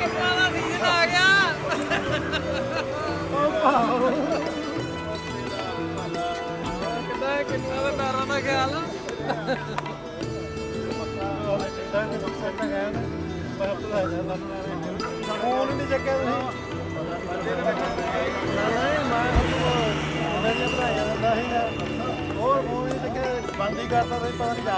ਕਿੰਨਾ ਦਾ ਸੀਜ਼ਨ ਆ ਗਿਆ ਕਿੰਨਾ ਦਾ ਤਾਰਾਂ ਦਾ ਖਿਆਲ ਆ ਫੋਨ ਨਹੀਂ ਚੱਕਿਆ ਤੁਸੀਂ ਹੋਰ ਫੋਨ ਨਹੀਂ ਚੱਕਿਆ ਬੰਦ ਹੀ ਕਰਤਾ ਤੁਸੀਂ ਪਤਾ ਨਹੀਂ ਜਾ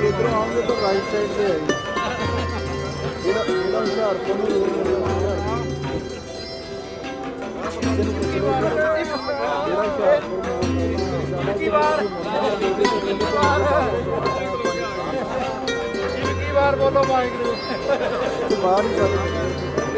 इधर आएंगे तो राइट साइड से है बार बोलो माइक बाहर ही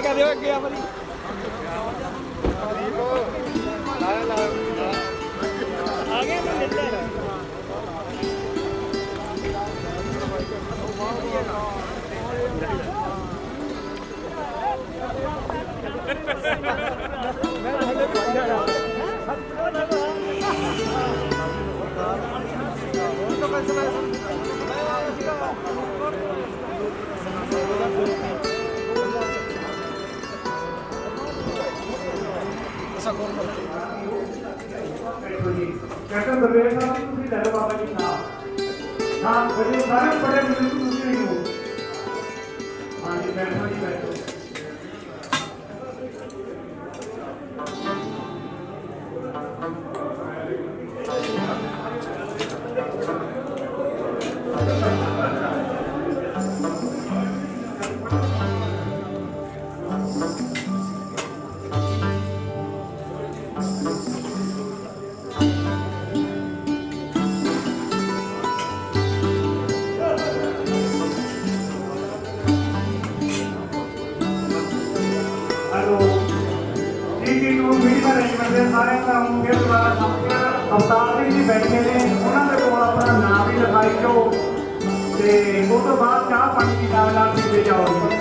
करो अगे अपनी आ गया मैं मिलता है कैप्टन दरवेश साहब जी तुम ले लो बाबा जी नाम हाँ बड़े सारे बड़े बुजुर्ग तुम नहीं हो हाँ जी बैठो जी बैठो अवतार जी बैठे ने उन्होंने को अपना नाम भी लिखाई जाओ तो उस बाद चाह पानी की नाम पीते जाओगे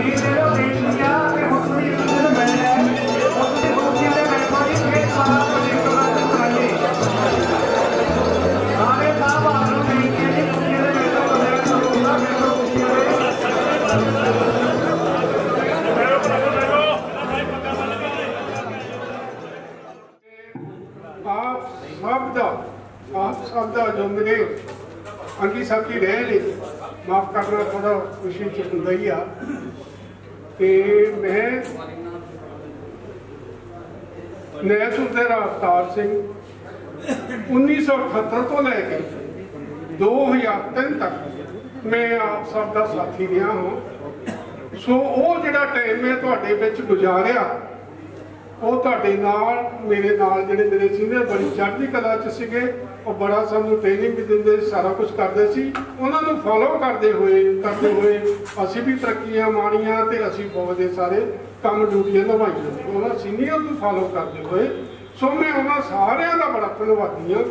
ਵੀਰ ਦੇ ਲੋ ਬੇਨਤੀ ਆ ਕਿ ਹੁਣ ਤੁਸੀਂ ਇੱਕ ਦੂਜੇ ਨੂੰ ਮਿਲ ਲਿਆ ਉਹ ਤੁਸੀਂ ਕੁਰਸੀਆਂ ਤੇ ਬੈਠੋ ਜੀ ਫੇਰ ਸਾਰਾ ਕੁਝ ਇੱਕ ਵਾਰ ਕਰਾਂਗੇ ਸਾਰੇ ਸਾਹਿਬ ਆਪ ਨੂੰ ਬੇਨਤੀ ਹੈ ਜੀ ਕੁਰਸੀਆਂ ਤੇ ਬੈਠੋ ਬੰਦੇ ਕਰੂਗਾ ਬੈਠੋ ਕੁਰਸੀਆਂ आप सब दा जो मेरे अंगी साथी रहे ने माफ करना थोड़ा विषय च हुंदा ही आ ते मैं नया सुधेरा अवतार सिंह 1978 तो लैके 2003 तक मैं आप सब का साथी रहा हूँ। सो वो जिहड़ा टाइम मैं तुहाडे विच गुजारिया वो तुहाडे नाल मेरे नाल जिहड़े मेरे सीनियर बड़ी चढ़दी कला च सीगे और बड़ा सानू ट्रेनिंग भी दिंदे सारा कुछ करते सी उन्हां नूं फॉलो करते हुए असीं भी तरक्कियां माणीਆਂ ते असीं बहुत दे सारे काम ड्यूटियां निभाईਆਂ उन्हां सीनियर नूं फॉलो करते हुए सो मैं उन्हां सारिਆਂ ਦਾ बड़ा धन्नवादी हाँ।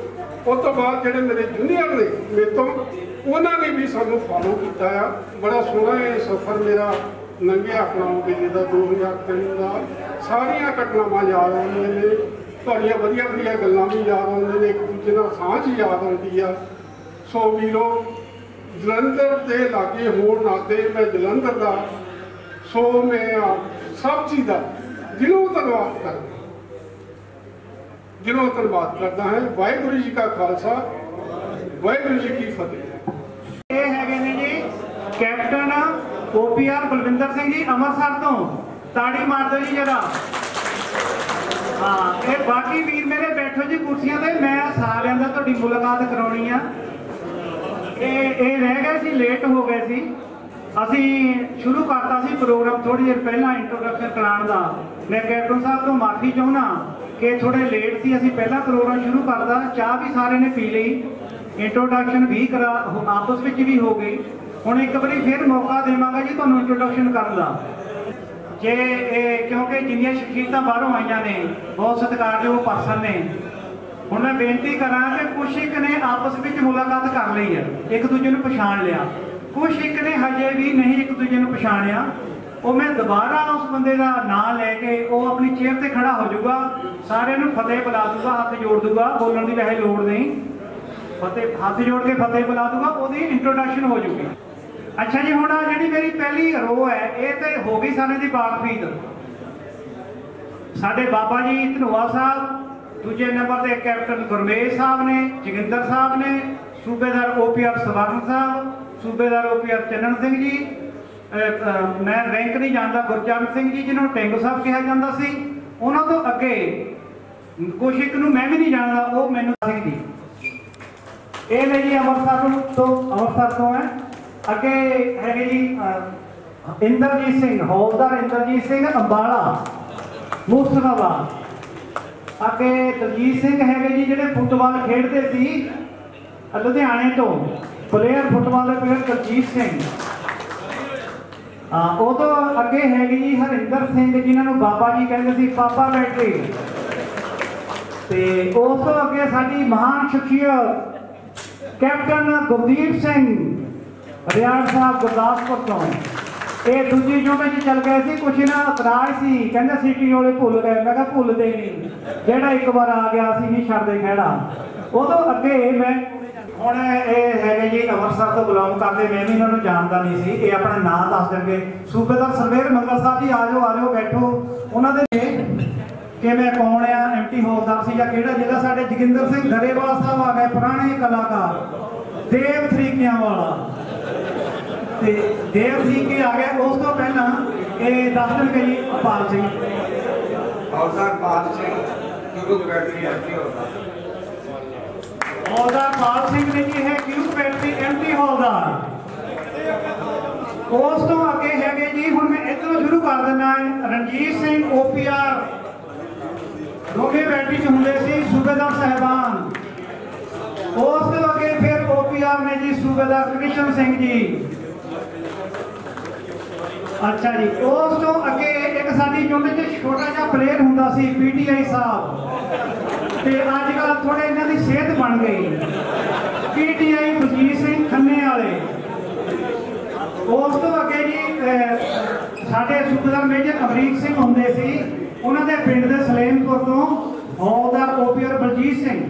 उस तो बाद जिहड़े मेरे जूनियर ने मेरे तो उन्होंने भी सानू फॉलो किया आ बड़ा सोहना ये सफ़र मेरा लंघिया अपना मेले का 2003 का सारिया घटनावां याद आउंदियां ने तुहाडियां वधिया वधिया गल्लां भी याद आउंदियां ने एक दूजे नाल सांझ याद आउंदी आ। सो वीरो जलंधर के लागे होण नाते मैं जलंधर का सो मैं सब चीज़ का दिलों धन्नवाद करता है। वाहिगुरू जी का खालसा वाहिगुरू जी की फतेह। ये है जी कैप्टन OPR बलविंदर सिंह जी अमृतसर तो ताड़ी मार दो जी जरा। हाँ ये बाकी वीर मेरे बैठो जी कुर्सियां ते मैं सारिਆਂ ਦਾ ਤੁਹਾਡੀ मुलाकात कराउणी आ। ये रह गए सी लेट हो गए सी असी शुरू करता सी प्रोग्राम थोड़ी देर पहला इंट्रोडक्शन कराने का। मैं कैप्टन साहब तो माफ़ी चाहना कि थोड़े लेट सी असी पहला प्रोग्राम शुरू करता चाह भी सारे ने पी ली इंट्रोडक्शन भी करा आपस में भी हो गई। हुण एक बारी फिर मौका देवांगा जी तुहानूं इंट्रोडक्शन करन दा जे क्योंकि जिन्नियां शख्सियतां बाहरों आईयां ने बहुत सत्कारयोग पर्सन ने हुण मैं बेनती करां कि कुछ एक ने आपस में मुलाकात कर लई है एक दूजे नूं पछाण लिया कुछ एक ने हजे भी नहीं एक दूजे नूं पछाणिया वो मैं दोबारा उस बंदे का नाम लैके वो अपनी चेयर से खड़ा हो जाऊगा सारे नूं फतेह बुला दूगा हाथ जोड़ दूगा बोलने की वैसे लोड़ नहीं फतेह हाथ जोड़ के फतेह बुला दूगा वो इंट्रोडक्शन हो जाऊगी। अच्छा जी हुण जी मेरी पहली रो है ये तो हो गई सारे की बागफीत साडे बाबा जी धनोआ साहब दूजे नंबर पर कैप्टन गुरमेज साहब ने जोगिंदर साहब ने सूबेदार OPR सवारण साहब सूबेदार OPR चन्नन सिंह जी मैं रैंक नहीं जानता गुरचरण सिंह जी जिन्होंने टेंगो साहब कहा जाता सी उन्होंने तो अगे कुछ एक नूं मैं भी नहीं जानता वो मैनू सिंह जी ये ने जी अमृतसर तो है अगे है जी इंद्रजीत सिंह हौलदार इंद्रजीत सिंह अंबाला मुस्तफाबाद अगे दलजीत सिंह है जी जिहड़े फुटबॉल खेडते सी लुधियाने तो player football player Daljit Singh वो तो अगे है जी हरिंदर सिंह जिन्होंने बाबा जी कहते सी पापा बैटरी उस तो अगे साडी महान शख्सियत कैप्टन गुरदीप सिंह रियाड़ साहब गुरदासपुर तो ये दूजी जो में चल गए थे कुछ ना इतराज सी कहते सिटी वाले भुल गए मैं भुलते नहीं जोड़ा एक बार आ गया असी नहीं छड्डदे खेड़ा वो तो अगे मैं हुण ये है जी अमृतसर तो बिलोंग करते मैं भी इन्होंने जानता नहीं सी ये अपना नाम दस देंगे सूबेदार सरवेर मंगल साहब जी आ जाओ बैठो उन्होंने कि मैं कौन आ MT हौलदार सी या किहड़ा जिहड़ा साडे जोगिंदर सिंह गरेवाल साहब आ गए पुराने कलाकार देव तरीकियां वाला देव तरीके आ गए उस तो पहला ये दस दिन गई पाल सिंह हौलदार पाल सिंह हौलदार पाल सिंह ने जी है क्यूब बैटरी MT हौलदार उस तो अगे है जी हुण मैं इधरों शुरू कर देना है रणजीत सिंह OPR दोगे बैटरी च हुंदे सी सूबेदार साहबान उस तो अगे फिर OPR ने जी सूबेदार कृष्ण सिंह जी अच्छा जी उस तो अगे एक साडी यूनिट छोटा जिहा प्लेयर हुंदा सी PTI साहब ते अजकल थोड़े इन्हां दी सेहत बन गई PTI बलजीत सिंह खन्ने वाले उस तो अगे जी साढ़े सूबेदार मेजर अमरीक सिंह होंगे सी, उन्होंने पिंड के सलेमपुर तो हौलदार ओपीआर बलजीत सिंह।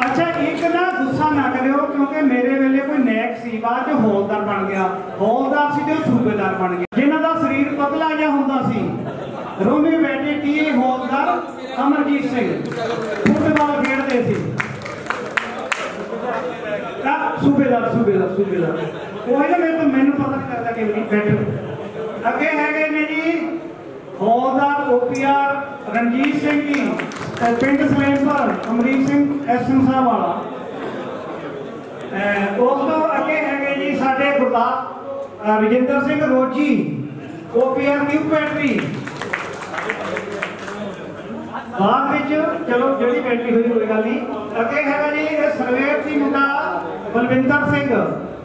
अच्छा एक ना गुस्सा ना करो क्योंकि मेरे वेले कोई नैक सी बाद जो हौलदार बन गया, हौलदार सी जो सूबेदार बन गया, जिन्हों का शरीर पतला जिहा हुंदा सी। रोमी बैठे टीए हौलदार अमरजीत सिंह फुटबॉल खेलते थे। सूबेदार सूबेदार सूबेदार कोई ना मेरे तो मैनू पता नहीं लगता कि बैठे। अगे है ने जी हौलदार ओपीआर रणजीत सिंह जी पिंड सलेमपुर अमरीक सिंह एसएम साहब वाला। उस तो अगे है जी साडे गुरदास रजिंदर सिंह रोजी ओपीआर न्यू बैटरी। बाद में चलो जी बैटरी हुई कोई गल नहीं। अगे है जी सरवेर सिंह मुंडा बलविंदर सिंह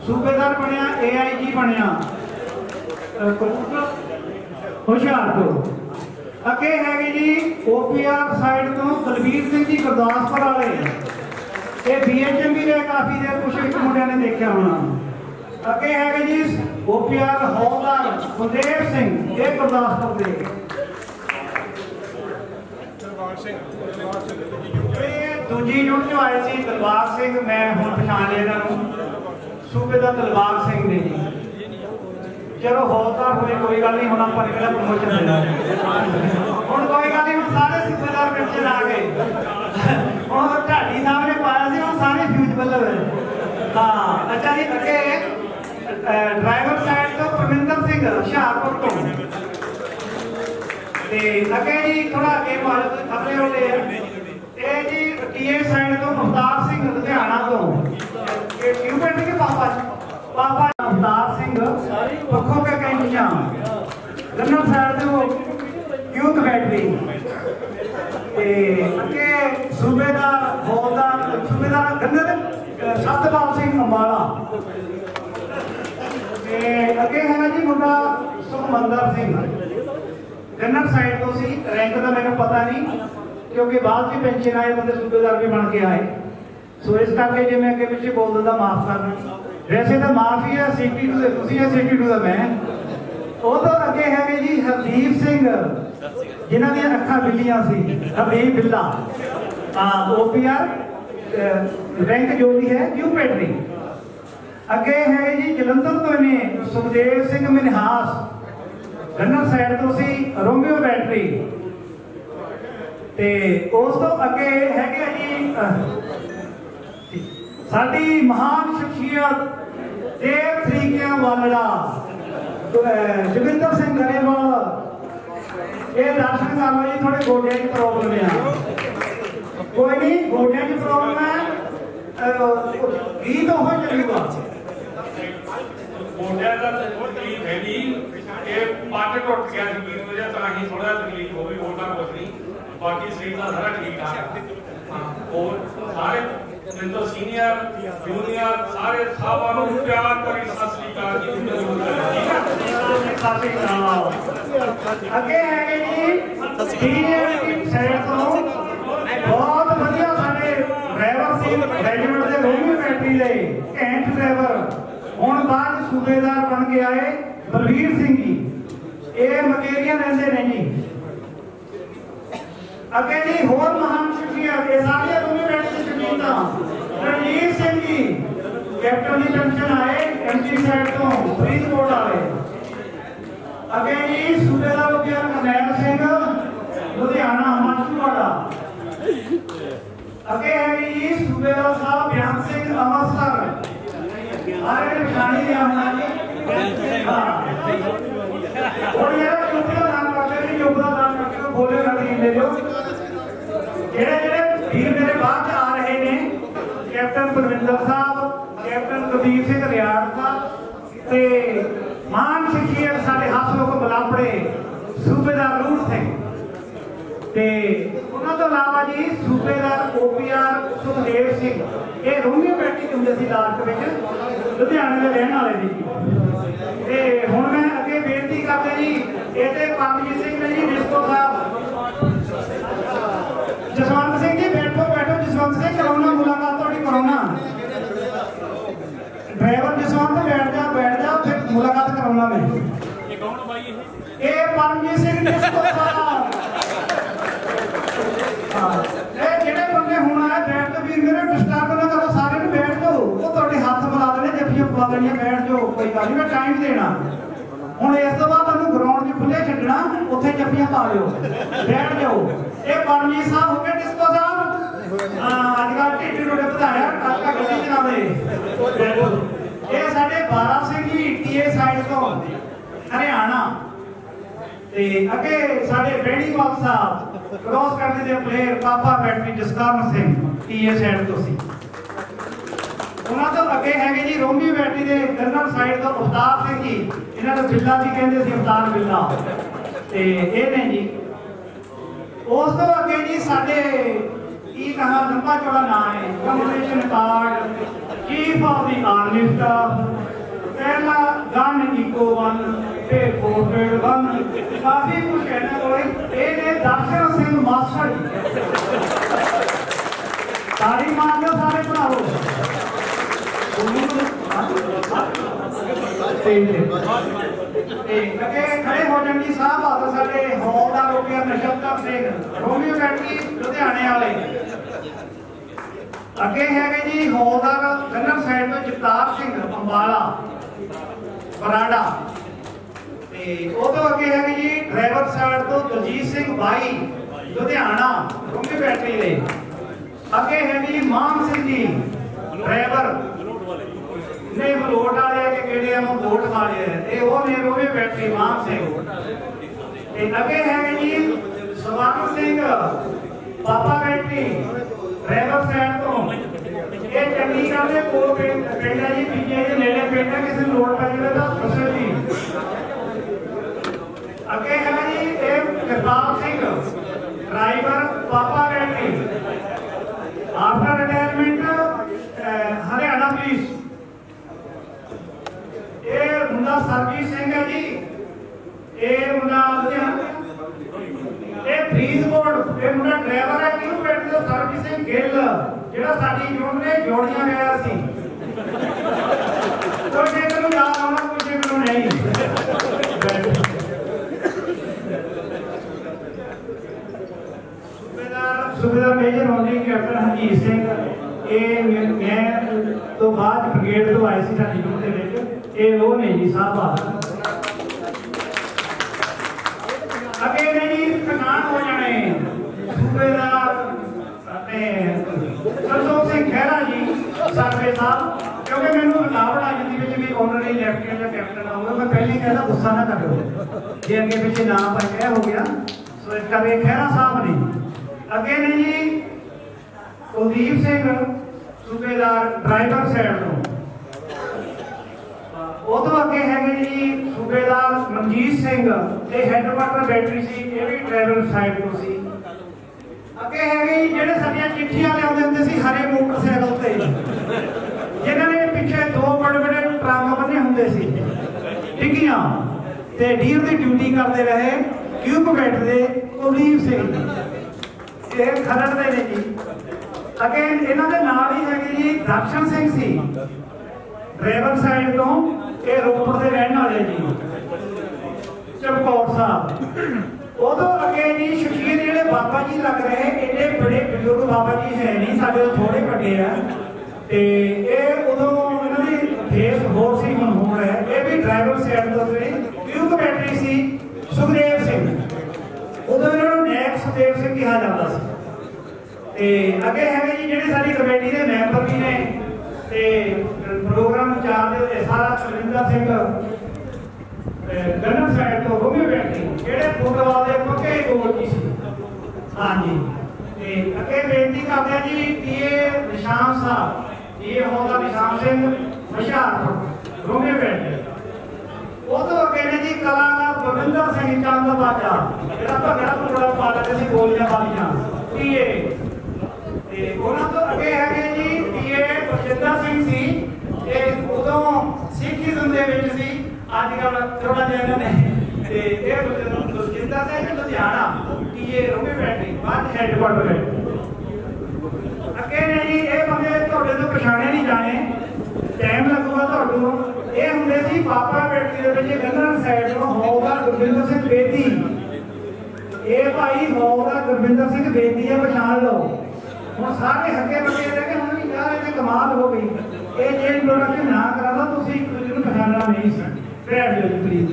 सूबेदार बनया AIG बनया हुशियारपुर। अगे है जी ओपीआर साइड तो दलबीर सिंह जी गुरदासपुर वाले, ये BHM भी रहे काफी देर, कुछ एक मुंडिया ने देखा होना। अगे है जी ओपीआर हौलदार सुदेव सिंह ये गुरदासपुर के। दूजी यूनिट जो आए थे दिलबाग सिंह, मैं हम पछाण लिया सूबेदार दिलबाग सिंह ने जी। चलो हौलदार हुए कोई गल नहीं, हम आप प्रमोशन देना हम कोई गल नहीं, हम सारे सूबेदार पिछले आ गए और ढाडी साहब ने पाया से हम सारे फ्यूज बल्लभ है। हाँ अच्छा जी अगे ड्राइवर साइड तो परमिंदर सिंह हुशियारपुर तो, अगे जी थोड़ा अगे खबरे वाले ये जी टीए साइड तो अवतार सिंह लुधियाना तो, क्यों बैठे के पापा पापा अवतार सिंह पखों के कैंटिया गन्ना साइड तो यूथ बैटरी। अगे सूबेदार हौलदार सूबेदार गन्ने सतपाल सिंह अंबाला। अगे है जी मुंडा सुखमंदर सिंह गन्ना साइड तो सी, रैंक का मैंने पता नहीं क्योंकि बाद में पेंशन आए बंदे सूबेदार भी बन के आए, सो इस करके जो मैं अगे पिछे बोल दिता माफ करना। वैसे तो माफी है CT2 तुसी है CT2 का मैं। वो तो अगे है जी हरदीप सिंह जिन्हों दी अखा बिल्लियां सी, हरदीप बिल्ला OPR रैंक जो भी है क्यों बैटरी। अगे है जी जलंधर तो ने सुखदेव सिंह मिनहास गन्ना साइड तो सी रोमियो बैटरी। उस तो अगे है जी साडी महान शख्सियत देव तरीकिया वालड़ा जोगिंदर सिंह गरेवाल। ये दर्शन कर लो जी थोड़े गोडिया की प्रॉब्लम है, कोई नहीं गोडिया की प्रॉब्लम है, गीत हो चलेगा गोडिया का तकलीफ है जी, ये पट टुट गया जी बीच वजह तो ही थोड़ा तकलीफ हो गई, होना कुछ नहीं, बाकी शरीर का सारा ठीक ठाक। और सारे जिनको सीनियर जूनियर सारे साहबानों को प्यार करी सत श्री अकाल जी। अगे है जी सीनियर साइड तो बहुत बढ़िया साडे ड्राइवर सी रेजिमेंट दे रोमी बैटरी दे कैंट ड्राइवर हुण बाद सूबेदार बन के आए बलवीर सिंह जी, ये मकेरिया रहंदे ने जी। अगे जी होर महान शख्सियत ये सारे रोमी बैटरी दे शकीना रणजीत सिंह जी कैप्टन की पेंशन आए MG साइड तो फरीदकोट वाले। अगे जी सूबेदार ओपीआर करनैल सिंह लुधियाना हिमाचल वाला। अगे है जी सूबेदार साहब बयान सिंह अमृतसर आरे निशानी दिया होना जी। और यार चुप का नाम करते नहीं, चुप का नाम करते तो बोले ना नहीं ले लो। जेड़े जेड़े वीर मेरे बाद आ रहे ने कैप्टन परविंदर साहब, कैप्टन कबीर सिंह रियाड़ साहब ते महान शख्सियत साडे हासलों को बलापड़े सूबेदार रूड़ सिंह ते उन्हां तो इलावा जी सूबेदार OPR सुखदेव सिंह, ये रोमियो बैटरी के हुंदे सी लास्ट विच लुधियाने दे रहण वाले जी। ते हुण मैं अगे बेनती करदा जी इहते परमजीत सिंह ने जी डिस्को साहब जसवंत सिंह जी बैठो बैठो जसवंत सिंह कराउना मुलाकात थोड़ी कराउना ड्राइवर जसवंत बैठ जा फिर मुलाकात कराउना में ये कौन भाई ये परमजीत सिंह डिस्को साहब ਜਿਹੜੇ ਬੰਦੇ ਹੁਣ ਆਏ ਬੈਠ ਕੇ ਵੀਰ ਮੇਰੇ ਡਿਸਟਰਬ ਨਾ ਕਰੋ ਸਾਰੇ ਨੂੰ ਬੈਠ ਜਾਓ ਉਹ ਤੁਹਾਡੇ ਹੱਥ ਮਿਲਾ ਦੇਣੇ ਜੱਫੀਆਂ ਪਵਾ ਦੇਣੀਆਂ ਬੈਠ ਜਾਓ ਕੋਈ ਗੱਲ ਨਹੀਂ ਮੈਂ ਟਾਈਮ ਦੇਣਾ ਹੁਣ ਇਸ ਤੋਂ ਬਾਅਦ ਤੁਹਾਨੂੰ ਗਰਾਊਂਡ 'ਚ ਖੁੱਲੇ ਛੱਡਣਾ ਉੱਥੇ ਜੱਫੀਆਂ ਪਾ ਲਿਓ ਬੈਠ ਜਾਓ ਇਹ ਪਰਮਜੀਤ ਸਾਹਿਬ ਹੋ ਗਏ ਡਿਸਕੋ ਸਾਹਿਬ ਅੱਜ ਕੱਲ੍ਹ ਢਿੱਡ ਰੋੜੇ ਵਧਾਇਆ ਕਾਕਾ ਗੱਡੀ ਚਲਾਉਂਦੇ ਇਹ ਸਾਡੇ ਬਾਰਾ ਸਿੰਘ ਜੀ ਟੀਏ ਸਾਈਡ ਤੋਂ ਹਰਿਆਣਾ ਤੇ ਅੱਗੇ ਸਾਡੇ ਬੇੜੀਵਾਲ ਸਾਹਿਬ ਕ੍ਰੋਸ ਕਰਦੇ ਦੇ player papa battery Jaskaran Singh TA side ਤੋਂ ਸੀ ਉਹਨਾਂ ਤੋਂ ਅੱਗੇ ਹੈਗੇ ਜੀ ਰੋਮੀ ਬੈਟਰੀ ਦੇ ਗੰਨਰ ਸਾਈਡ ਤੋਂ ਅਵਤਾਰ ਸਿੰਘ ਜੀ ਇਹਨਾਂ ਨੂੰ ਬਿੱਲਾ ਵੀ ਕਹਿੰਦੇ ਸੀ ਅਵਤਾਰ ਬਿੱਲਾ ਤੇ ਇਹ ਨੇ ਜੀ ਉਸ ਤੋਂ ਅੱਗੇ ਜੀ ਸਾਡੇ ਕੀ ਕਹਾ ਲੰਬਾ ਚੌੜਾ ਨਾਮ ਹੈ communication card chief of the army staff ਪਹਿਲਾ ਗਨ ਇਕੋ 1 ਤੇ ਫੋਰਟੇਡ 1 ਕਾਫੀ ਕੁਝ ਕਹਿਣਾ ਕੋਲੇ ਇਹ ਨੇ ਦਰਸ਼ਨ ਸਿੰਘ ਮਾਸਟਰ ਜੀ ਤਾੜੀ ਮਾਰਦੇ ਸਾਰੇ ਭਰਾਵੋ ਤੇ ਅੱਗੇ ਖੜੇ ਹੋ ਜਾਣ ਜੀ ਸਾਹਿਬ ਆਦਰ ਸਾਡੇ ਹੌਲਦਾਰ ਹੋ ਗਿਆ ਨਸ਼ਤਰ ਸਿੰਘ ਰੋਮੀਓ ਬੈਟਰੀ ਲੁਧਿਆਣੇ ਵਾਲੇ ਅੱਗੇ ਹੈਗੇ ਜੀ ਹੌਲਦਾਰ ਗੰਨਰ ਸਾਈਡ ਤੋਂ ਜਗਤਾਰ ਸਿੰਘ ਅੰਬਾਲਾ ਬਰਾੜਾ ਤੇ ਉਹ ਤੋਂ ਅੱਗੇ ਹੈਗੇ ਜੀ ਡਰਾਈਵਰ ਸਾਈਡ ਤੋਂ ਦਲਜੀਤ ਸਿੰਘ ਬਾਈ ਲੁਧਿਆਣਾ ਰੋਮੀਓ ਬੈਟਰੀ ਦੇ ਅੱਗੇ ਹੈਗੇ ਜੀ ਮਾਨ ਸਿੰਘ ਜੀ ਡਰਾਈਵਰ ਨੇ ਮਲੋਟ ਵਾਲੇ ਕਿ ਕਿਹੜੇ ਆ ਮਲੋਟ ਵਾਲੇ ਇਹ ਉਹ ਨੇ ਰੋਮੀਓ ਬੈਟਰੀ ਮਾਨ ਸਿੰਘ ਤੇ ਅੱਗੇ ਹੈਗੇ ਜੀ ਸਵਰਨ ਸਿੰਘ ਪਾਪਾ ਬੈਟਰੀ ਡਰਾਈਵਰ ਸਾਈਡ ਤੋਂ ਇਹ ਚੰਡੀਗੜ੍ਹ ਦੇ ਕੋਲ ਪਿੰਡ ਹੈ ਜੀ ਪੀਜੇ ਦੇ ਨੇੜੇ ਪਿੰਡ ਹੈ ਕਿਸੇ ਨੂੰ ਲੋੜ ਪੈ ਜਾਵੇ ਤਾਂ ਦੱਸੋ ਜੀ ਅੱਗੇ ਹੈਗਾ ਜੀ ਇਹ Kartar Singh driver papa battery after retirement Haryana police ਇਹ ਮੁੰਡਾ ਸਰਜੀਤ ਸਿੰਘ ਹੈ ਜੀ ਇਹ ਮੁੰਡਾ ਲੁਧਿਆਣਾ ਇਹ ਫਰੀਦਕੋਟ ਇਹ ਮੁੰਡਾ ਡਰਾਈਵਰ ਹੈ ਕਿਉਂ ਬੈਠੇ ਦਾ ਸਰਜੀਤ ਸਿੰਘ ਗਿੱਲ ਜਿਹੜਾ ਸਾਡੀ ਯੂਨਿਟ ਨੇ ਜੋੜੀਆਂ ਗਿਆ ਸੀ ਕੋਈ ਜੇ ਮੈਨੂੰ ਯਾਦ ਆਉਣਾ ਕੋਈ ਜੇ ਮੈਨੂੰ ਨਹੀਂ ਸੁਬੇਦਾਰ ਮੇਜਰ ਹੋਣੀ ਕੈਪਟਨ ਹਰਜੀਤ ਸਿੰਘ ਇਹ ਮੈਂ ਤੋਂ ਬਾਅਦ ਬ੍ਰਿਗੇਡ ਤੋਂ ਆਏ ਸੀ ਸਾਡੀ ਯੂਨਿਟ ਦੇ ਵਿੱਚ ਇਹ ਉਹ ਨੇ ਜੀ ਸਾਹਿਬ ਅੱਗੇ ਨੇ ਜੀ ਕਨਾਨ ਹੋ ਜਾਣੇ ਸੂਬੇਦਾਰ ਅਤੇ ਸੰਤੋਖ ਸਿੰਘ ਖਹਿਰਾ ਜੀ ਸਰਵੇ ਸਾਹਿਬ ਕਿਉਂਕਿ ਮੈਨੂੰ ਰੁਕਾਵਟ ਆ ਜਾਂਦੀ ਵਿੱਚ ਵੀ ਆਨਰੇਰੀ ਲੈਫਟੀਨੈਂਟ ਜਾਂ ਕੈਪਟਨ ਆਊਗਾ ਮੈਂ ਪਹਿਲੇ ਕਹਿੰਦਾ ਗੁੱਸਾ ਨਾ ਕਰਿਓ ਜੇ ਅੱਗੇ ਪਿੱਛੇ ਨਾਮ ਪਾਇਆ ਹੋ ਗਿਆ ਸੋ ਇਸ ਕਰਕੇ ਖਹਿਰਾ ਸਾਹਿਬ ਨੇ ਅੱਗੇ ਨੇ ਜੀ ਕੁਲਦੀਪ ਸਿੰਘ ਸੂਬੇਦਾਰ ਡਰਾਈਵਰ ਸਾਈਡ ਤੋਂ ਉਹ ਤੋਂ ਅੱਗੇ ਹੈਗੇ ਜੀ ਸੂਬੇਦਾਰ ਮਨਜੀਤ ਸਿੰਘ ਇਹ ਹੈੱਡਕੁਆਟਰ ਬੈਟਰੀ ਸੀ ਇਹ ਵੀ ਡਰਾਈਵਰ ਸਾਈਡ ਤੋਂ ਸੀ ਅੱਗੇ ਹੈਗੇ ਜਿਹੜੇ ਸਾਡੀਆਂ ਚਿੱਠੀਆਂ ਲਿਆਉਂਦੇ ਹੁੰਦੇ ਸੀ ਹਰੇ ਮੋਟਰਸਾਈਕਲ ਤੇ ਜਿਨ੍ਹਾਂ ਨੇ ਪਿੱਛੇ ਦੋ ਬੜੇ ਬੜੇ ਟਰੱਕ ਬੰਨੇ ਹੁੰਦੇ ਸੀ ਟਿੱਕੀਆਂ ਤੇ ਡੀਰ ਦੀ ਡਿਊਟੀ ਕਰਦੇ ਰਹੇ ਕਿਊਬ ਬੈਠਦੇ ਕੁਲਦੀਪ ਸਿੰਘ ਇਹ ਖਰੜ ਦੇ ਨੇ ਜੀ ਅੱਗੇ ਇਹਨਾਂ ਦੇ ਨਾਲ ਹੀ ਹੈਗੇ ਜੀ ਦਰਸ਼ਨ ਸਿੰਘ ਸੀ ਡਰਾਈਵਰ ਸਾਈਡ ਤੋਂ ਇਹ ਰੋਪੜ ਦੇ ਰਹਿਣ ਵਾਲੇ ਜੀ ਚਮਕੌਰ ਸਾਹਿਬ ਉਦੋਂ ਅੱਗੇ ਜੀ ਸ਼ਖਸੀਅਤ ਜਿਹੜੇ ਬਾਬਾ ਜੀ ਲੱਗ ਰਹੇ ਇੰਨੇ ਬੜੇ ਬਜ਼ੁਰਗ ਬਾਬਾ ਜੀ ਹੈ ਨਹੀਂ ਸਾਡੇ ਤੋਂ ਥੋੜੇ ਵੱਡੇ ਆ ਤੇ ਇਹ ਉਦੋਂ ਇਹਨਾਂ ਦੀ ਫੇਸ ਹੋਰ ਸੀ ਮਨਹੂਰ ਹੈ ਇਹ ਵੀ ਡਰਾਈਵਰ ਸਾਈਡ ਤੋਂ ਸੀ ਕਿਉਂਕਿ ਬੈਟਰੀ ਸੀ ਸੁਖਦੇਵ ਸਿੰਘ ਉਦੋਂ ਇਹਨਾਂ ਨੂੰ ਨੈਕ ਸੁਖਦੇਵ ਸਿੰਘ ਕਿਹਾ ਜਾਂਦਾ ਸੀ ਤੇ ਅੱਗੇ ਹੈਗੇ ਜੀ ਜਿਹੜੇ ਸਾਡੀ ਕਮੇਟੀ ਦੇ ਮੈਂਬਰ ਵੀ ਨੇ ਤੇ ਪ੍ਰੋਗਰਾਮ ਚਾਰਜ ਦੇ ਸਾਰਾ ਸੁਰਿੰਦਰ ਸਿੰਘ ਗੰਨਰ ਸਾਈਡ ਤੋਂ ਰੋਮੀਓ ਬੈਟਰੀ ਜਿਹੜੇ ਫੁੱਟਬਾਲ ਦੇ ਪੱਕੇ ਗੋਲ ਜੀ ਸੀ ਹਾਂਜੀ ਤੇ ਅੱਗੇ ਬੇਨਤੀ ਕਰਦੇ ਆ ਜੀ ਪੀਏ ਨਿਸ਼ਾਨ ਸਾਹਿਬ ਇਹ ਹੋਗਾ ਨਿਸ਼ਾਨ ਸਿੰਘ ਹੁਸ਼ਿਆਰਪੁਰ ਰੋਮੀਓ ਬੈਟਰੀ ਉਹ ਤੋਂ ਅੱਗੇ ਨੇ ਜੀ ਕਲਾਕਾਰ ਬਵਿੰਦਰ ਸਿੰਘ ਚੰਦ ਬਾਜਾ ਜਿਹੜਾ ਭਗੜਾ ਭੁਗੜਾ ਪਾ ਲੈਂਦੇ ਸੀ ਗੋਲੀਆਂ ਵਾਲੀਆਂ ਪੀਏ ਤੇ ਉਹਨਾਂ ਤੋਂ ਅੱਗੇ ਹੈਗੇ ਜੀ ਪੀਏ ਪ੍ਰਸਿੱਧਾ ਸਿੰਘ ਸੀ ਇਹ ਉਦੋਂ ਸਿੱਖੀਜ਼ਮ ਦੇ ਵਿੱਚ ਸੀ ਅੱਜ ਕੱਲ ਥੋੜਾ ਜਿਹਾ ਇਹਨਾਂ ਨੇ ਤੇ ਇਹ ਪ੍ਰਸਿੱਧਾ ਸਿੰਘ ਲੁਧਿਆਣਾ ਪੀਏ ਰੋਮੀਓ ਬੈਟਰੀ ਬਾਅਦ ਹੈੱਡਕੁਆਟਰ ਹੈ ਅੱਗੇ ਨੇ ਜੀ ਇਹ ਬੰਦੇ ਤੁਹਾਡੇ ਤੋਂ ਪਛਾਣੇ ਨਹੀਂ ਜਾਣੇ ਟਾਈਮ ਲੱਗੂਗਾ ਤੁਹਾਨੂੰ ਇਹ ਹੁੰਦੇ ਸੀ ਪਾਪਾ ਬੇਟੀ ਦੇ ਵਿੱਚ ਗੰਨਾ ਸਾਈਡ ਤੋਂ ਹੋਊਗਾ ਗੁਰਵਿੰਦਰ ਸਿੰਘ ਬੇਦੀ। ਇਹ ਭਾਈ ਹੋਊਗਾ ਗੁਰਵਿੰਦਰ ਸਿੰਘ ਬੇਦੀ ਹੈ, ਪਛਾਣ ਲਓ। ਹੁਣ ਸਾਰੇ ਹੱਕੇ ਬੱਕੇ ਰਹਿ ਗਏ, ਹੁਣ ਵੀ ਯਾਰ ਇਹ ਕਮਾਲ ਹੋ ਗਈ। ਇਹ ਜੇ ਇੰਟਰੋਡਕਸ਼ਨ ਨਾ ਕਰਾਂਦਾ ਤੁਸੀਂ ਇੱਕ ਦੂਜੇ ਨੂੰ ਪਛਾਣਨਾ ਨਹੀਂ ਸੀ। ਬੈਠ ਜਾਓ ਜੀ please.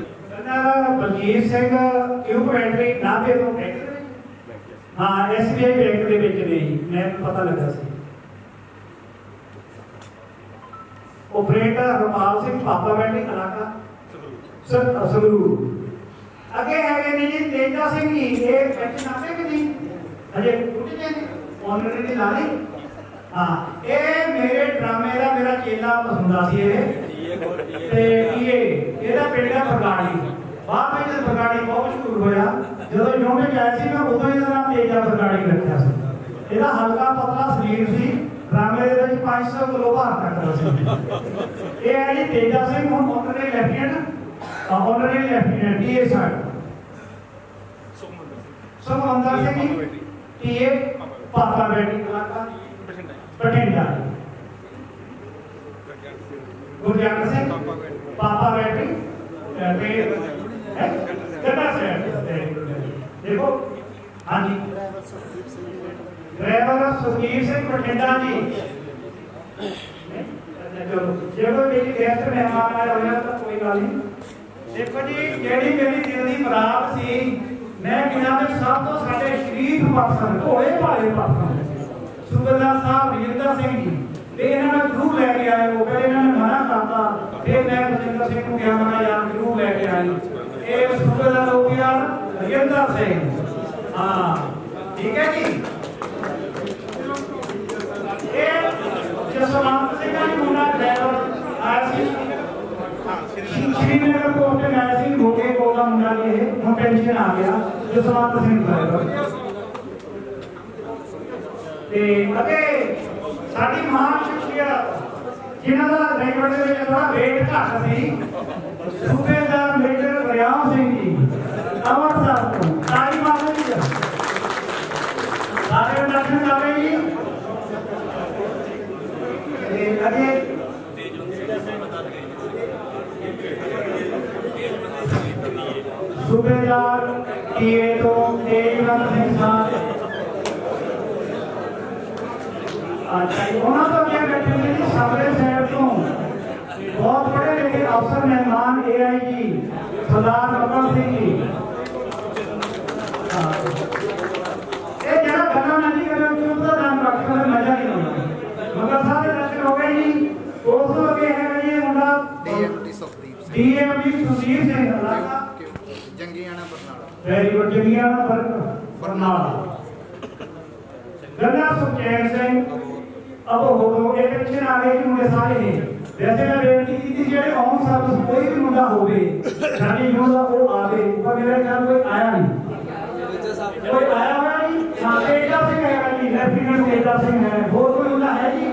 Baljit Singh cube entry ਨਾਭੇ ਤੋਂ ਹਾਂ SBI ਬੈਂਕ ਦੇ ਵਿੱਚ ਨੇ ਜੀ, ਮੈਨੂੰ ਪਤਾ ਲੱਗਾ ਸੀ। ਆਪਰੇਟਰ ਰਪਾਲ ਸਿੰਘ ਪਾਪਾ ਬੈਠੇ ਇਲਾਕਾ ਸੰਗਰੂਰ। ਅੱਗੇ ਹੈਗੇ ਨੇ ਜੀ ਤੇਜਾ ਸਿੰਘ ਜੀ, ਇਹ ਪੈਚ ਨਾਪੇ ਕਿ ਨਹੀਂ ਅਜੇ ਟੁੱਟ ਗਏ ਨੇ ਆਲਰੇਡੀ ਲਾ ਲਈ। ਹਾਂ ਇਹ ਮੇਰੇ ਡਰਾਮੇ ਦਾ ਮੇਰਾ ਚੇਲਾ ਪਸੰਦਾ ਸੀ ਇਹ ਤੇ ਇਹਦਾ ਪਿੰਡ ਹੈ ਬਰਗਾੜੀ। ਬਾਅਦ ਵਿੱਚ ਬਰਗਾੜੀ ਬਹੁਤ ਮਸ਼ਹੂਰ ਹੋਇਆ। ਜਦੋਂ ਯੂਨਿਟ ਆਇਆ ਸੀ ਮੈਂ ਉਦੋਂ ਇਹਦਾ ਨਾਮ ਤੇਜਾ ਬਰਗਾੜੀ ਰੱਖਿਆ ਸੀ। ਇਹਦਾ ਹਲਕਾ ਪਤਲਾ ਸਰੀਰ ਸੀ, ਡਰਾਮੇ ਦੇ ਵਿੱਚ 500 ਕਿਲੋ ਭਾਰ ਤੱਕਦਾ ਸੀ। ਇਹ ਹੈ ਜੀ ਤੇਜਾ ਸਿੰਘ, ਹੁਣ ਆਨਰੇਰੀ ਲੈਫਟੀਨੈਂਟ ਡੀਏ ਸਾਹਿਬ ਸੁਖਮੰਦਰ ਸਿੰਘ ਜੀ ਟੀਏ ਪਾਪਾ ਬੇਟੀ ਇਲਾਕਾ ਬਠਿੰਡਾ। ਗੁਰਜੰਟ ਸਿੰਘ ਪਾਪਾ ਬੇਟੀ देखो हाँ जी ड्राइवर सुखबीर सिंह बठिंडा जी। चलो जो मेरी गेस्ट मेहमान आए हो तो कोई गल नहीं। देखो जी जेडी मेरी दिल की मुराद सी, मैं गिना में सब तो साडे शरीफ पर्सन भोले भाले पर्सन सूबेदार साहब विजेंद्र सिंह जी इन्होंने जरूर लैके आए। वो पहले इन्होंने मना करता, फिर मैं विजेंद्र सिंह को क्या मना यार जरूर लैके आई। ये सूबेदार हो गया विजेंद्र सिंह। हाँ ठीक है जी। ये जसवंत सिंह का मुंडा ड्राइवर आया सी श्रीनगर कोर्ट में आया सी, भोगे को का मुंडा ये हम पेंशन आ गया जसवंत सिंह ड्राइवर। ते अगे साडी महान शख्सियत जिन्हां दा रेकॉर्ड दे विच थोड़ा वेट घट सी, सूबेदार मेजर बरियाम सिंह जी अमृतसर तो ताली मारो जी। सारे दर्शन कर रहे जी। अगे सूबेदार टीए तो तेजवंत सिंह साहब। अच्छा उन्होंने तो क्या कहते हैं जी सामने शहर तो बहुत बड़े लिखे अफसर मेहमान AIG सरदार मकर सिंह जी। ये जरा गला नहीं करे चुप का नाम रखने में मजा नहीं होगा। मगर सारे दर्शन हो गए जी। दोस्तों अगे है जी मुंडा DMD सुखदीप सिंह इलाका Jangiana Barnala. Very good Jangiana Barnala. Gunner Sukhchain Singh अब हो गए पेंशन आ गए मुंडे सारे हैं। वैसे मैं बेनती की थी जेडे ऑन सर्विस कोई भी मुंडा होवे साडी यूनिट दा वो आवे, पर मेरे ख्याल कोई आया नहीं। कोई आया हुआ नहीं। हां तेजा सिंह है जी, लेफ्टिनेंट तेजा सिंह है। और कोई मुंडा है जी?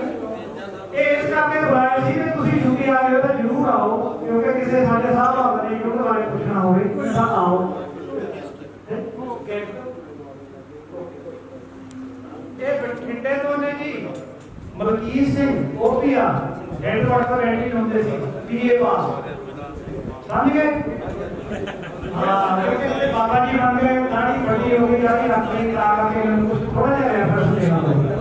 ये इस करके बुलाया सी कि तुसी ड्यूटी आ गए तो जरूर आओ, क्योंकि किसी साडे साहब आ गए यूनिट बारे पूछना होवे तां आओ। ये बठिंडे तो ने जी मलकीत सिंह ओपिया हेडक्वार्टर एंट्री होते थे PA पास समझ गए। हाँ बाबा जी बन गए, दाढ़ी बड़ी हो गई, दाढ़ी रखी लगा के कुछ थोड़ा सा रेफरेंस देना होगा।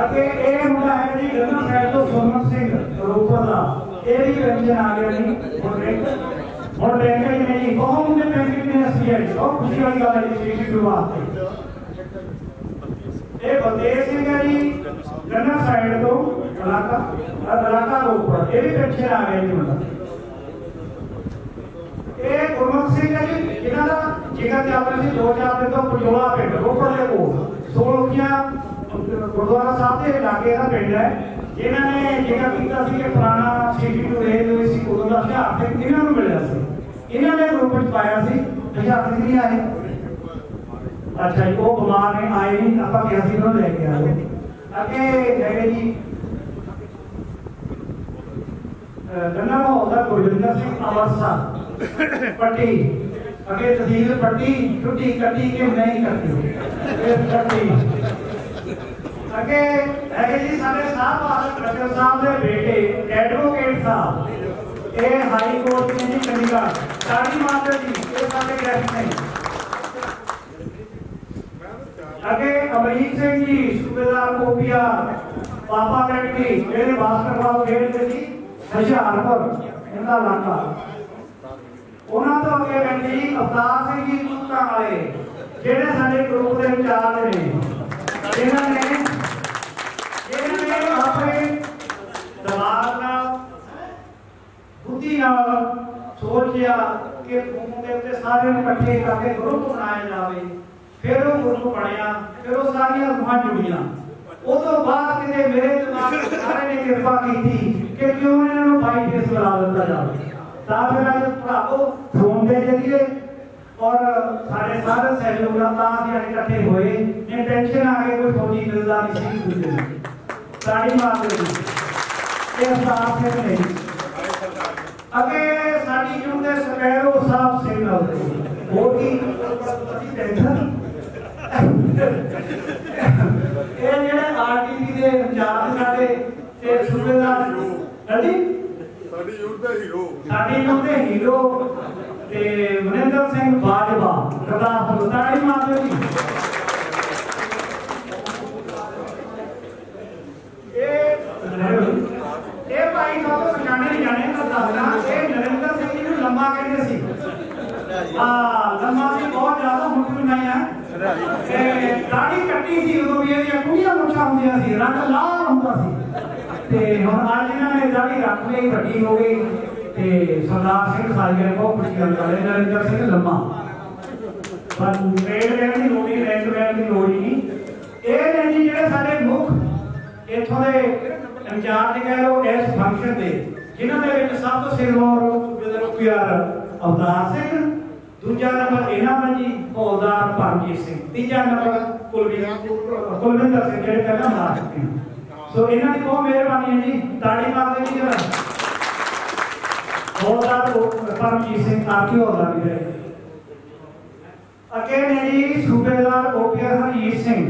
अगे ये मुंडा है जी गन्ना साइड तो सोमन सिंह रोपर दा ये भी पेंशन आ गया जी। और बैंक में जी बहुत मुझे पेंशन में SBI बहुत खुशी वाली गल है जी। शुरुआत ये बलदेव सिंह है जी गन्ना साइड तो इलाका रोपर ये भी पेंशन आ गया जी। मतलब ये गुरमुख सिंह है जी जिन्हों का जिगर चल रही 2-4 दिन तो पटोला पिंड रोपड़ के कोल सोलखिया गुरुद्वारा साहब के इलाके का पिंड है। जिन्होंने जिगर किया कि पुराना CC2 रेलवे सी उदों का हथियार सिंह इन्होंने मिलया सी, इन्होंने ग्रुप में पाया सी। हथियार सिंह नहीं आए। अच्छा जी वो बीमार ने आए नहीं, आप क्या सी उन्होंने लेके आए। अगे है जी गन्ना महोदय गुरविंदर सिंह अमृतसर पट्टी। अगे तहसील पट्टी छुट्टी कटी के नहीं करती पट्टी। अगे है जी सारे साहब रखल साहब के बेटे एडवोकेट साहब ये हाई कोर्ट ने जी चंडीगढ़ ताड़ी मारते जी ये सारे गेस्ट ने अगे अमरीक सिंह जी सूबेदार कोपिया पापा फैक्ट्री जेडे बास्केटबॉल खेलते जी हुशियारपुर इनका इलाका उन्होंने तो अगे कहते जी अवतार सिंह जी कूका वाले जेडे साडे ग्रुप के इंचार्ज ने इन्होंने अपने दिमाग नाल बुद्धि नाल सोचिया कि फोन के उत्ते सारे इकट्ठे करके ग्रुप बनाया जाए फिर वो ग्रुप बनया फिर वो सारियां रूहां जुड़ियां उस तो बाद किते मेरे दिमाग सारे ने कृपा की थी कि क्यों इन्होंने बाईपीएस बना दिता जाए तां फिर अज भरावो फोन के जरिए और सारे सारे सहयोग तां असीं इकट्ठे होए ने टेंशन आ गई कोई फौजी मिलदा नहीं सी दूजे ताड़ी मारदे ये साफ है नहीं अगे साडी जून दे स्पैरो साहब सिग्नल दे वो की असीं टेंशन ये जेडे आरटीपी दे इंचार्ज साडे ते सूबेदार जी ਸਾਡੀ ਯੂਥ ਦਾ ਹੀਰੋ ਤੇ ਮਨਿੰਦਰ ਸਿੰਘ ਬਾਜਵਾ ਗੁਰਦਾਸਪੁਰ ਤਾੜੀ ਮਾਰਦੇ ਜੀ ਇਹ ਭਾਈ ਤੋਂ ਪਛਾਣੇ ਨਹੀਂ ਜਾਣੇ ਤਾਂ ਦੱਸਦਾ ਇਹ ਨਰਿੰਦਰ ਸਿੰਘ ਜੀ ਨੂੰ ਲੰਮਾ ਕਹਿੰਦੇ ਸੀ ਲੰਮਾ ਸੀ ਬਹੁਤ ਜ਼ਿਆਦਾ ਮੁੱਠੀ ਨਹੀਂ ਆ ਦਾੜੀ ਕੱਟੀ ਸੀ ਉਦੋਂ ਵੀ ਇਹਦੀਆਂ ਕੁੜੀਆਂ ਮੁੱਛਾਂ ਹੁੰਦੀਆਂ ਸੀ ਰੰਗ ਲਾਲ ਹੁੰਦਾ ਸੀ ਤੇ ਹੁਣ ਅੱਜ ਇਹਨਾਂ ਨੇ ਦਾੜੀ ਰੱਖ ਲਈ ਵੱਡੀ ਹੋ ਗਈ ਤੇ ਸਰਦਾਰ ਸਿੰਘ ਸਾਜੀਆ ਬਹੁਤ ਖੁਸ਼ੀ ਗੱਲ ਕਰ ਰਹੇ ਨਰਿੰਦਰ ਸਿੰਘ ਲੰਮਾ ਪਰ ਰੇਡ ਲੈਣ ਦੀ ਲੋੜ ਨਹੀਂ ਰੈਂਕ ਲੈਣ ਦੀ ਲੋੜ ਨਹੀਂ ਇਹ ਨੇ ਜੀ ਜਿਹੜੇ ਸਾਡੇ ਮੁੱਖ ਇੱਥੋਂ ਦੇ ਇੰਚਾਰਜ ਕਹਿ ਲਓ ਇਸ ਫੰਕਸ਼ਨ ਦੇ ਜਿਨ੍ਹਾਂ ਦੇ ਵਿੱਚ ਸਭ ਤੋਂ ਸਿਰਮੌਰ ਸੂਬੇਦਾਰ ਪਿਆਰ ਅਵਤਾਰ ਸਿੰਘ दूजा नंबर इनाम जी हौलदार परमजीत सिंह तीजा नंबर कुलविंदर सिंह जेडे पहला मार चुके हैं सो इन्हां दी बहुत मेहरबानी है जी ताड़ी मार दे जी जरा हौलदार परमजीत सिंह आपकी हौलदार भी है अगे ने जी सूबेदार ओपीआर हरजीत सिंह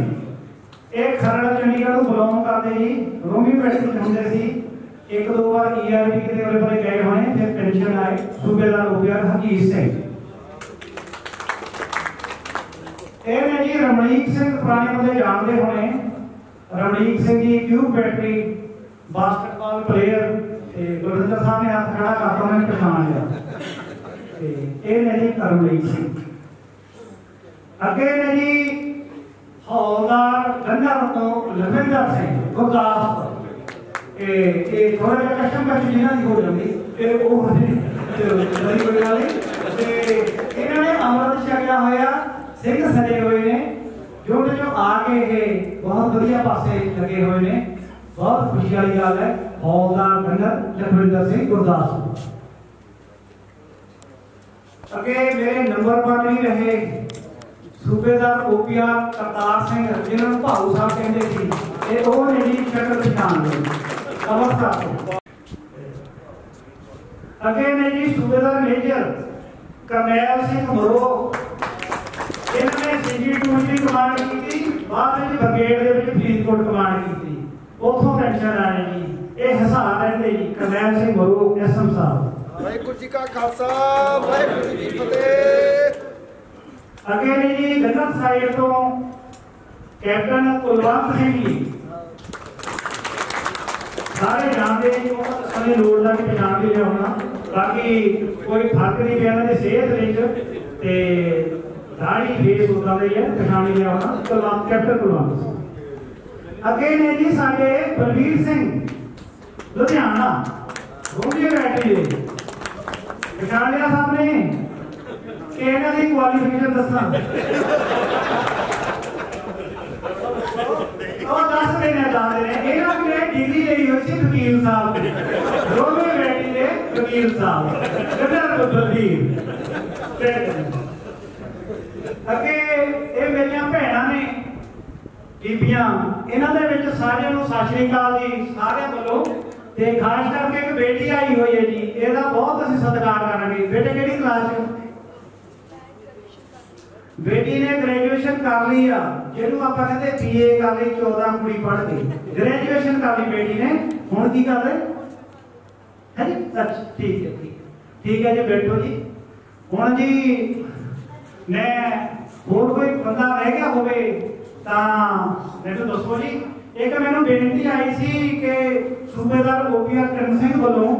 एक खरड़ चंडीगढ़ को बिलोंग करते जी रोमी पेट में होंगे सी एक दो बार ईआरटी के लेवल पर गए होने फिर पेंशन आए सूबेदार ओपीआर हरजीत सिंह जी रमणीक सिंह पुराने बंदे जानते होने Ramneek Singh ji Q battery basketball player Gurvinder Sahib ने हाथ खड़ा कर उन्होंने पहचान लिया जी रमणीक सिंह अगे ने जी हौलदार गन्नर तो लखविंदर सिंह गुरदासपुर थोड़ा जिहा कशम कश जिन्हां दी हो जांदी इन्होंने अमृत छकिया होया सिंह सजे हुए ने जो आके ये बहुत बढ़िया पासे लगे हुए ने बहुत खुशी वाली गल है हौलदार गन्नर लखविंदर सिंह गुरदासपुर अगे मेरे नंबर पर भी रहे सूबेदार ओपीआर करतार सिंह जिन्होंने भाऊ साहब कहते थे ये वो ने जी शक्ल पछाण ली अमरसर अगे ने जी सूबेदार मेजर करनैल सिंह मरो इन्होंने CG2 की कमांड की थी बाद में ब्रिगेड के फरीदकोट कमांड की थी उतों पेंशन आए जी ये हिसाब रहते जी करनैल सिंह मरो एसएम साहब वाहिगुरू जी का खालसा वाहिगुरू जी की फतेह अगे ने जी गन्नर साइड तो कैप्टन कुलवंत सिंह जी सारे जानते हैं जो सने लोड़ का पहचान भी लिया होना बाकी कोई फर्क नहीं पिया इन्हां दी सेहत विच ते दाढ़ी फेस होता रही है पहचान लिया होना कुलवंत कैप्टन कुलवंत अगे ने जी साडे बलवीर सिंह लुधियाना घूमने बैठे पहचान लिया साहब ने कि इन्हां दी क्वालिफिकेशन दसना और 10 महीने जाते हैं इन्हां ने डिग्री ली हुई सी वकील साहब ने दोनों बेटी ने वकील साहब गन्नर बलवीर अगे ये मेरिया भैणां ने बीबियां इन्हां दे विच सारिआं नूं सत श्री अकाल जी सारिआं वल्लों ते खास करके एक बेटी आई हुई है जी इहदा बहुत असीं सत्कार करांगे बेटे किहड़ी क्लास च बेटी ने ग्रेजुएशन कर ली आ जिहनूं आपां कहंदे बीए कर ली 14 कुड़ी पढ़ के ग्रेजुएशन कर ली बेटी ने हुण की कर है जी। अच्छा ठीक है ठीक है जी, बैठो जी। हुण जी मैं होर कोई बंदा रह गया होवे तां मैनूं दसो जी। एक मैनूं बेनती आई सी कि सूबेदार OPR चरण सिंह वालों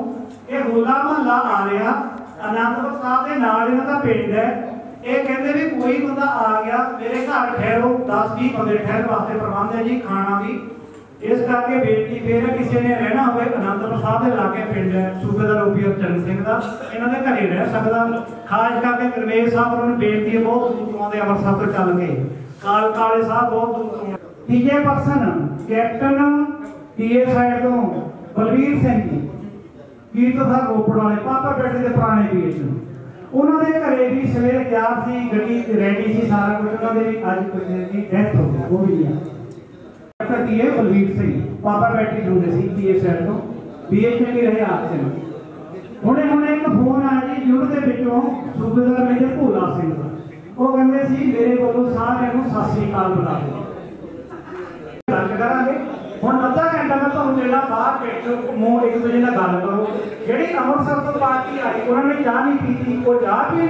ये होला महल्ला आ रहा आनंदपुर साहब के नाल इन्हां दा पिंड है, ये कहते भी कोई बंदा आ गया मेरे घर ठहरो, 10-20 बंदे ठहर वास्ते प्रबंध है जी, खाना भी। इस करके बेनती फिर किसी ने रहना हो आनंदपुर साहब के लागे पिंड है सूबेदार OPR चरण सिंह का, इन्हों के घरे रह सकता। खास करके गुरमेज साहब उन्होंने बेनती है, बहुत दूर तो आते अमृतसर तो चल गए, काले साहब बहुत दूर तो। तीजे परसन कैप्टन PA साइड तो बलवीर सिंह जी कीर्तसर रोपड़ वाले पापा बेटे के पुराने PA, उन्होंने घरे भी सवेरे तैयार सी, गड्डी रेडी सी, सारा कुछ उन्होंने अज की डेथ हो गई, वो भी नहीं PA बलवीर सिंह पापा बैठी जुड़े सी PA साइड तो BH भी रहे आपसे। हुणे एक फोन आया जी युद्ध के विचों सूबेदार मेजर भोला सिंह का, वो कहते सी मेरे कोलों सारे नूं सत श्री अकाल बुला दो। करांगे हुण अद्धा घंटा मैं तुहानूं देना, बाहर बैठो घूमो, एक दूजे नाल गल करो। जिहड़ी अमृतसर तो पार्टी आई उन्होंने चाह नहीं पी थी, वो चाह पी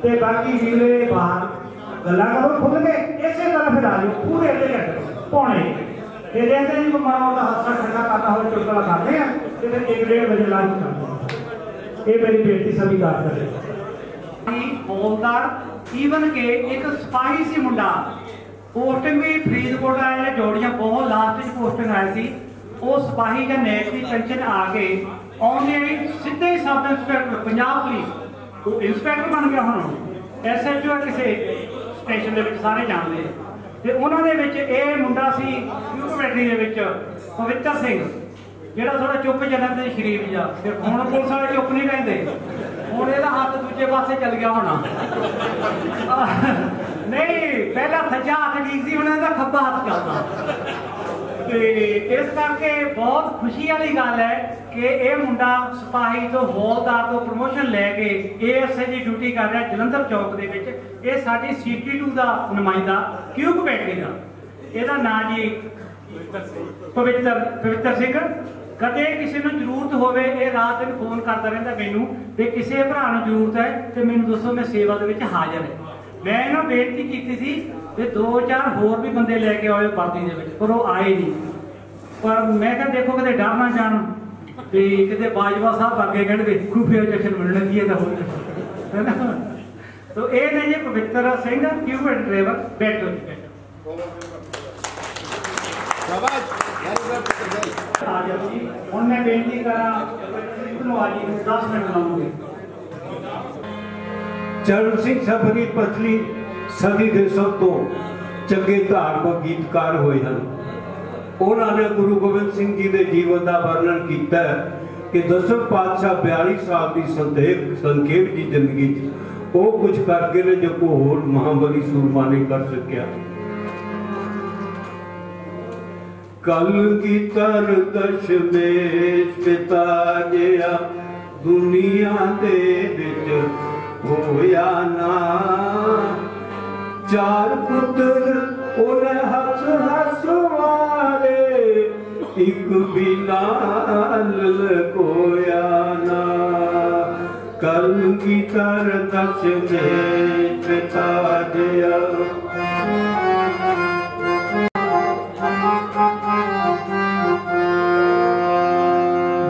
ते बाकी वीरे बाहर गल्लां करो खुल के, इसे तरह फिर आ जाओ पूरे अद्धे घंटे पौने ये कहते जी माड़ा मोटा हादसा ठंडा करना हो चुटकला करते हैं तो फिर 1-1.5 बजे लंच करते हैं। ये मेरी बेटी सभी बात कर रहे बोलदार ईवन के एक सिपाही सी मुंडा पोस्टिंग भी फरीदकोट आए जोड़ियां बहुत लास्ट पोस्टिंग आई सी, वो सिपाही या नैब की पेंशन आ गए आने सीधे ही सब इंस्पैक्टर पंजाब पुलिस वो इंस्पैक्टर बन गया, हम SHO किसी स्टेशन के सारे जानते हैं। ਤੇ ਉਹਨਾਂ ਦੇ ਵਿੱਚ ਇਹ ਮੁੰਡਾ ਸੀ ਕਿਊਬ ਬੈਟਰੀ ਦੇ ਵਿੱਚ ਪਵਿੱਤਰ ਸਿੰਘ, ਜਿਹੜਾ ਥੋੜਾ ਚੁੱਪ ਚੱਲਣ ਤੇ ਸ਼ਰੀਫ ਜਾ, ਤੇ ਹੁਣ ਪੁਲਿਸ ਵਾਲੇ ਚੁੱਪ ਨਹੀਂ ਰਹਿੰਦੇ, ਹੁਣ ਇਹਦਾ ਹੱਥ ਦੂਜੇ ਪਾਸੇ ਚੱਲ ਗਿਆ ਹੋਣਾ। ਨਹੀਂ ਪਹਿਲਾਂ ਸੱਜਾ ਹੱਥ ਠੀਕ ਸੀ, ਹੁਣ ਇਹਦਾ ਖੱਬਾ ਹੱਥ ਚੱਲਦਾ। ਤੇ ਇਸ ਕਰਕੇ ਬਹੁਤ ਖੁਸ਼ੀ ਵਾਲੀ ਗੱਲ ਹੈ ਕਿ ਇਹ ਮੁੰਡਾ ਸਿਪਾਹੀ ਤੋਂ ਹੌਲਦਾਰ ਤੋਂ ਪ੍ਰਮੋਸ਼ਨ ਲੈ ਕੇ ASI ਦੀ ਡਿਊਟੀ ਕਰ ਰਿਹਾ ਜਲੰਧਰ ਚੌਕ ਦੇ ਵਿੱਚ। ਇਹ ਸਾਡੀ CT2 ਦਾ ਨੁਮਾਇੰਦਾ ਕਿਊਬ ਬੈਟਰੀ ਦਾ, ਇਹਦਾ ਨਾਂ ਜੀ ਪਵਿੱਤਰ ਸਿੰਘ। ਕਦੇ ਕਿਸੇ ਨੂੰ ਜ਼ਰੂਰਤ ਹੋਵੇ ਇਹ ਰਾਤ ਦਿਨ ਫੋਨ ਕਰਦਾ ਰਹਿੰਦਾ ਮੈਨੂੰ ਵੀ ਕਿਸੇ ਭਰਾ ਨੂੰ ਜ਼ਰੂਰਤ ਹੈ ਤੇ ਮੈਨੂੰ ਦੱਸੋ, ਮੈਂ ਸੇਵਾ ਦੇ ਵਿੱਚ ਹਾਜ਼ਰ ਹਾਂ। ਮੈਂ ਇਹਨਾਂ ਬੇਨਤੀ ਕੀਤੀ ਸੀ ਤੇ 2-4 ਹੋਰ ਵੀ ਬੰਦੇ ਲੈ ਕੇ ਆਏ ਵਰਦੀ ਦੇ ਵਿੱਚ, ਪਰ ਉਹ ਆਏ ਨਹੀਂ। ਪਰ ਮੈਂ ਕਿਹਾ ਦੇਖੋ ਕਿਤੇ ਡਰ ਨਾ ਜਾਣ ਤੇ ਕਿਤੇ ਬਾਜਵਾ ਸਾਹਿਬ ਅੱਗੇ ਕਹਿਣਗੇ ਖੂਫੀਆ ਜਸ਼ਨ ਮਿਲਣ ਦੀ ਹੈ ਤਾਂ ਹੋਰ ਹੈ ਨਾ। तो ये ने जी पवित्र सिंह क्यूब ड्राइवर बैठो मैं बेनती करा 10 मिनट लाऊंगी। चरण सिंह सफरी पतली सदी के सब तो चंगे धार्मिक गीतकार हुए हैं। उन्होंने गुरु गोबिंद सिंह जी के जीवन का वर्णन किया कि 10वें पातशाह 42 साल की संखेप की जिंदगी वो कुछ करके ने जो को होर महाबली सूरमा नहीं कर सकिया। कल की तर दशमेश पिता जिया दुनिया दे विच होया ना, 4 पुत्र उन्हें हस हस वाले एक भी नाल कोया ना। कल की तर दशमेश पिता जिया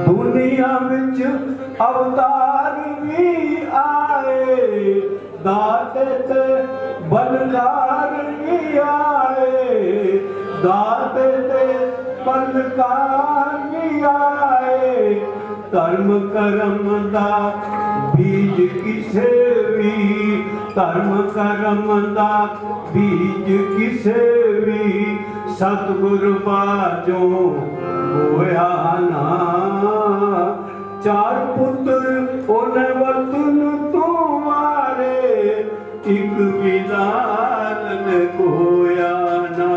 दुनिया विच अवतार भी आए, दाते ते बलकार भी आए, दाते ते बलकार भी आए। धर्म करम दा बीज किसे भी, धर्म करम दा बीज किसे भी सतगुर बाजो होया ना। 4 पुत्र उन्हें वतन तुम्हारे एक विदान कोया ना।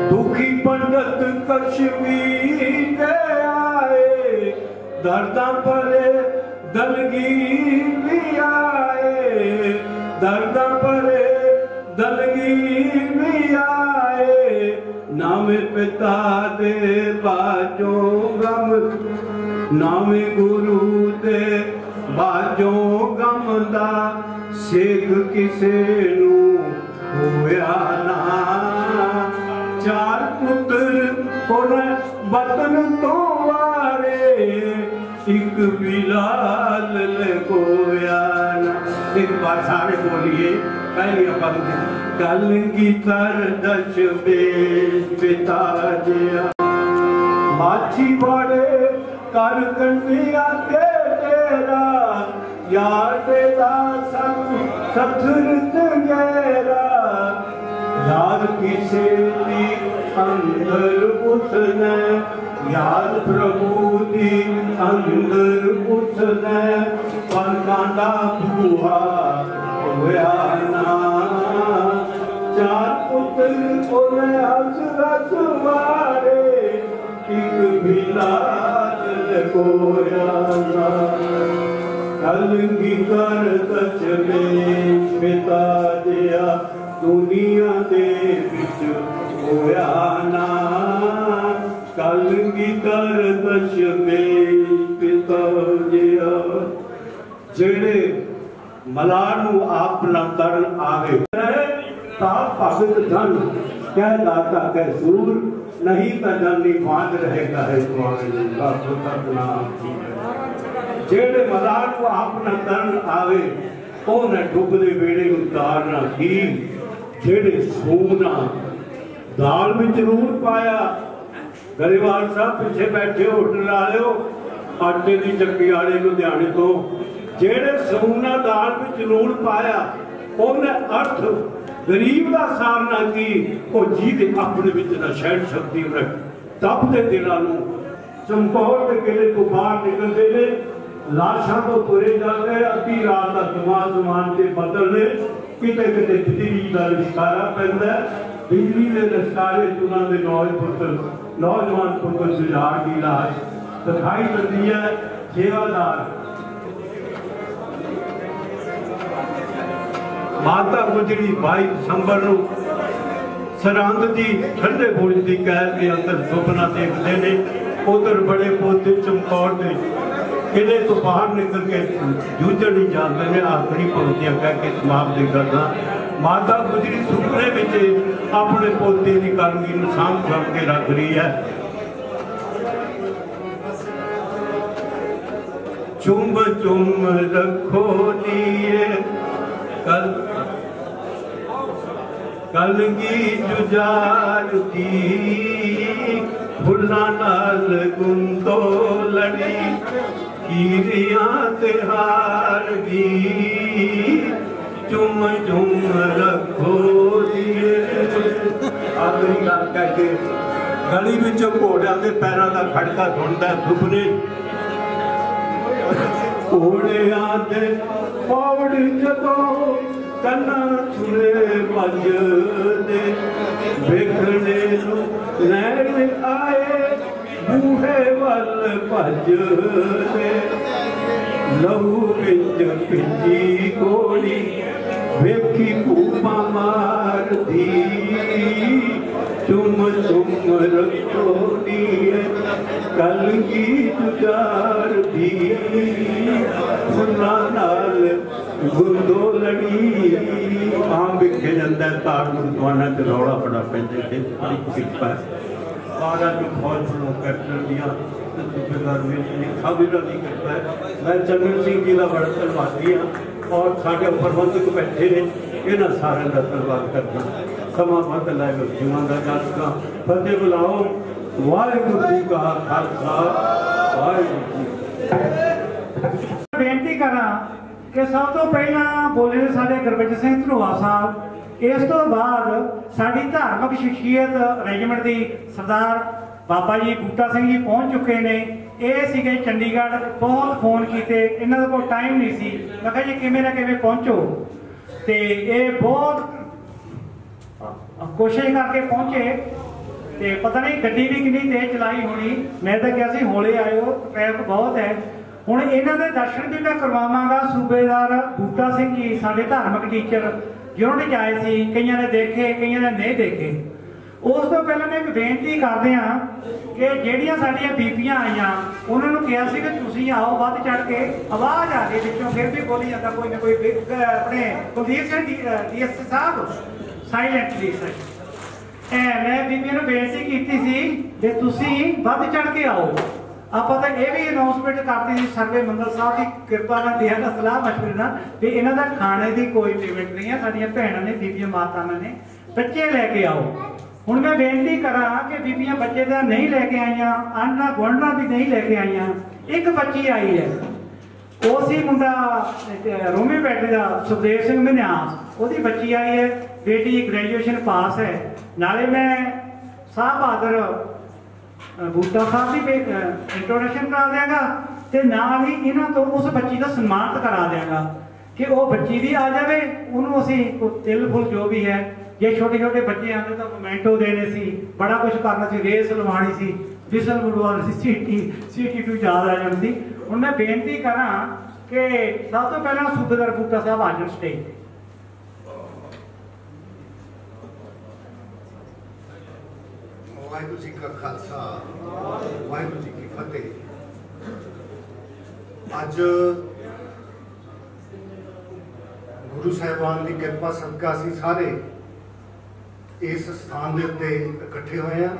दुखी पंडित कश्मीर आए, दर्दा परे दलगीर भी आए, दर्दा परे दलगीर भी आए। नामे पिता दे बाजो गम, नामे गुरु दे बाजो गम दा सेख किसे नू होया ना। चार पुत्र और बतन तो वारे, एक बिलाल लगोया ना। एक बार सारे बोलिए पहली पंक्ति। कलगी कर दश बेश पिता जिया, माछी बड़े कर कंडिया के तेरा, यार तेरा सथुर तंगेरा। यार किसे दी अंदर उसने, यार प्रभु दी अंदर उसने, पर कांडा बुआ होया ना। चार पुत्र ओने हस रस मारे, एक बिलाल लगोया ना। कलगी कर दस बेश पिता दिया, दुनिया दे विच होया ना। कलगी कर दस बेश पिता दिया। जेड़े मलार नू आप तरन आवे, ता भगत धन कह दाता कह सूर, नहीं तो जानी बांध रहेगा है जेड़े मलार को अपना तरन आवे, ओने डुबदे बेड़े उतारना की। जेड़े सोना दाल में जरूर पाया, गरीबार साहब पीछे बैठे होटल वाले आटे की चक्की वाले लुधियाने तो, जेड़े सोना दाल में जरूर पाया, ओने अर्थ गरीब का सारना की। वो जी अपने विच ना शहर शक्ति उन्हें तपते दिलों चमकौर के किले तो बाहर निकलते ने, लाशा तो तुरे जाते, अद्धी रात का समान से बदलने, किते किते बिजली का लिशकारा पैंदा, बिजली के लिशकारे उन्होंने नौजवान पुत्र जुझार की लाश दिखाई देती है। सेवादार माता गुजरी 22 दिसंबर को सरहंद की ठंडे बुर्ज की कैद के अंदर सुपना देखते हैं। उधर बड़े पोते चमकौर के किले तो बाहर निकल के जूझण ही जाते हैं। आखिरी पंक्तियां कह के समाप्त करना। माता गुजरी सुपने में अपने पोते की कलगी साम साम के रख रही है। चुम चुम रखो दिए कलगी जुजार की, फुल्ला नाल गुंदो लड़ी, कीरियां तिहार दी। चुम चुम रखो दिए। आखिरी गल कहके गली विच घोड़ियां के पैरों का खड़का सुनता सुपने, घोड़ियां दे पौड़ जदों कन्ना छुरे भजदे, वेखने लैन आए बूहे वल भजदे। लहू बिच भिजी घोड़ी वेखी भूपा मारदी, चुम चुम रखो दिए कलगी जुजार दी। फुल्ला नाल गुंदो लड़ी, आम विखे जाता तार गुरुद्वारा च रौला बड़ा पैंदे थे। बड़ी कृपा महाराज फौज फलो कैप्टन दिया सूबेदार लिखा भी की कृपा है। मैं चंद्र सिंह जी का बड़ा धन्यवादी हाँ और साढ़े प्रबंधक बैठे ने, इन्होंने सारे का धन्यवाद करना। समा मत लाए जीवन का जस का फतेह बुलाओ। वाहिगुरू जी का खालसा वाहिगुरू जी। बेनती करा कि सब तो पहला बोले ने साडे गुरबचन सिंह धनोआ साहब, इस तो बाद साडी धार्मिक शख्सियत रेजिमेंट की सरदार बाबा जी बूटा सिंह जी पहुंच चुके ने। ये सीगे चंडीगढ़, बहुत फोन किए, इन्होंने कोल टाइम नहीं सी। मैं कहा जी किवें ना किवें पहुंचो, तो ये बहुत कोशिश करके पहुंचे। तो पता नहीं गड्डी भी कितनी तेज चलाई होनी, मैं तो क्या हौले आयो, ट्रैफिक बहुत है। हुण इन्हां दे दर्शन भी मैं करवावांगा। सूबेदार बूटा सिंह जी साडे धार्मिक टीचर जिन्होंने जाए सी, कईयां ने देखे कईयां ने नहीं देखे। ਉਸ ਤੋਂ ਪਹਿਲਾਂ ਮੈਂ ਇੱਕ ਬੇਨਤੀ ਕਰਦੇ ਹਾਂ ਕਿ ਜਿਹੜੀਆਂ ਸਾਡੀਆਂ ਬੀਬੀਆਂ ਆਈਆਂ ਉਹਨਾਂ ਨੂੰ ਕਿਹਾ ਸੀ ਕਿ ਤੁਸੀਂ ਆਓ ਵੱਧ ਚੜ ਕੇ। ਆਵਾਜ਼ ਆ ਰਹੀ ਵਿੱਚੋਂ ਫਿਰ ਵੀ ਬੋਲੀ ਜਾਂਦਾ ਕੋਈ ਨਾ ਕੋਈ। ਆਪਣੇ ਕੁਲਦੀਪ ਸਿੰਘ ਡੀਐਸਸੀ ਸਾਹਿਬ ਸਾਇਲੈਂਟਲੀ ਸਰ ਮੈਂ ਬੀਬੀਆਂ ਨੂੰ ਬੇਨਤੀ ਕੀਤੀ ਸੀ ਕਿ ਤੁਸੀਂ ਵੱਧ ਚੜ ਕੇ ਆਓ। ਆਪਾਂ ਤਾਂ ਇਹ ਵੀ ਅਨਾਉਂਸਮੈਂਟ ਕਰਤੀ ਸੀ ਸਰਵੇ ਮੰਗਲ ਸਾਹਿਬ ਦੀ ਕਿਰਪਾ ਨਾਲ ਦਿਆਂ ਦਾ ਸਲਾਹ ਮਸ਼ਵਰੇ ਨਾਲ ਵੀ ਇਹਨਾਂ ਦਾ ਖਾਣੇ ਦੀ ਕੋਈ ਪੇਮੈਂਟ ਨਹੀਂ ਹੈ। ਸਾਡੀਆਂ ਭੈਣਾਂ ਨੇ ਬੀਬੀਆਂ ਮਾਤਾਵਾਂ ਨੇ ਬੱਚੇ ਲੈ ਕੇ ਆਓ। ਹੁਣ ਮੈਂ ਬੇਨਤੀ ਕਰਾਂ ਕਿ ਬੀਬੀਆਂ ਬੱਚੇ ਦਾ ਨਹੀਂ ਲੈ ਕੇ ਆਈਆਂ, ਆਂਢਾ ਗੁਆਂਢਾਂ ਵੀ ਨਹੀਂ ਲੈ ਕੇ ਆਈਆਂ। ਇੱਕ ਬੱਚੀ ਆਈ ਹੈ, ਉਹ ਸੀ ਮੁੰਡਾ ਰੋਮੀ ਬੈਟਰੀ ਦਾ ਸੁਖਦੇਵ ਸਿੰਘ ਮਨਿਆਸ, ਉਹਦੀ ਬੱਚੀ ਆਈ ਹੈ। ਬੇਟੀ ਗ੍ਰੈਜੂਏਸ਼ਨ ਪਾਸ ਹੈ। ਨਾਲੇ ਮੈਂ ਸਾਹਿਬ ਬਹਾਦਰ ਬੂਟਾ ਸਾਹਿਬ ਦੀ ਇੰਟਰੋਡਕਸ਼ਨ ਕਰਾ ਦਿਆਂਗਾ ਤੇ ਨਾਲ ਹੀ ਇਹਨਾਂ ਤੋਂ ਉਸ ਬੱਚੀ ਦਾ ਸਨਮਾਨਿਤ ਕਰਾ ਦਿਆਂਗਾ ਕਿ ਉਹ ਬੱਚੀ ਵੀ ਆ ਜਾਵੇ। ਉਹਨੂੰ ਅਸੀਂ ਤਿਲ ਫੁੱਲ ਜੋ ਵੀ ਹੈ, ਜੇ ਛੋਟੇ ਛੋਟੇ ਬੱਚੇ ਆਉਂਦੇ ਤਾਂ ਮੋਮੈਂਟੋ ਦੇਣੇ ਸੀ, ਬੜਾ ਕੁਝ ਕਰਨਾ ਸੀ, ਰੇਸ ਲਵਾਉਣੀ ਸੀ, ਵਿਸਲ ਵਡਵਾਉਣੀ ਸੀ, ਸੀਟੀ ਟੂ ਯਾਦ ਆ ਜਾਂਦੀ। ਹੁਣ ਮੈਂ ਬੇਨਤੀ ਕਰਾਂ ਕਿ ਸਭ ਤੋਂ ਪਹਿਲਾਂ ਸੂਬੇਦਾਰ ਬੂਟਾ ਸਾਹਿਬ ਆ ਜਾਣ ਸਟੇਜ ਤੇ। ਵਾਹਿਗੁਰੂ ਜੀ ਕਾ ਖਾਲਸਾ ਵਾਹਿਗੁਰੂ ਜੀ ਕੀ ਫਤਿਹ। ਅੱਜ ਗੁਰੂ ਸਾਹਿਬਾਨ ਦੀ ਕਿਰਪਾ ਸਦਕਾ ਅਸੀਂ ਸਾਰੇ ਇਸ ਸਥਾਨ ਦੇ ਉੱਤੇ ਇਕੱਠੇ ਹੋਏ ਹਾਂ।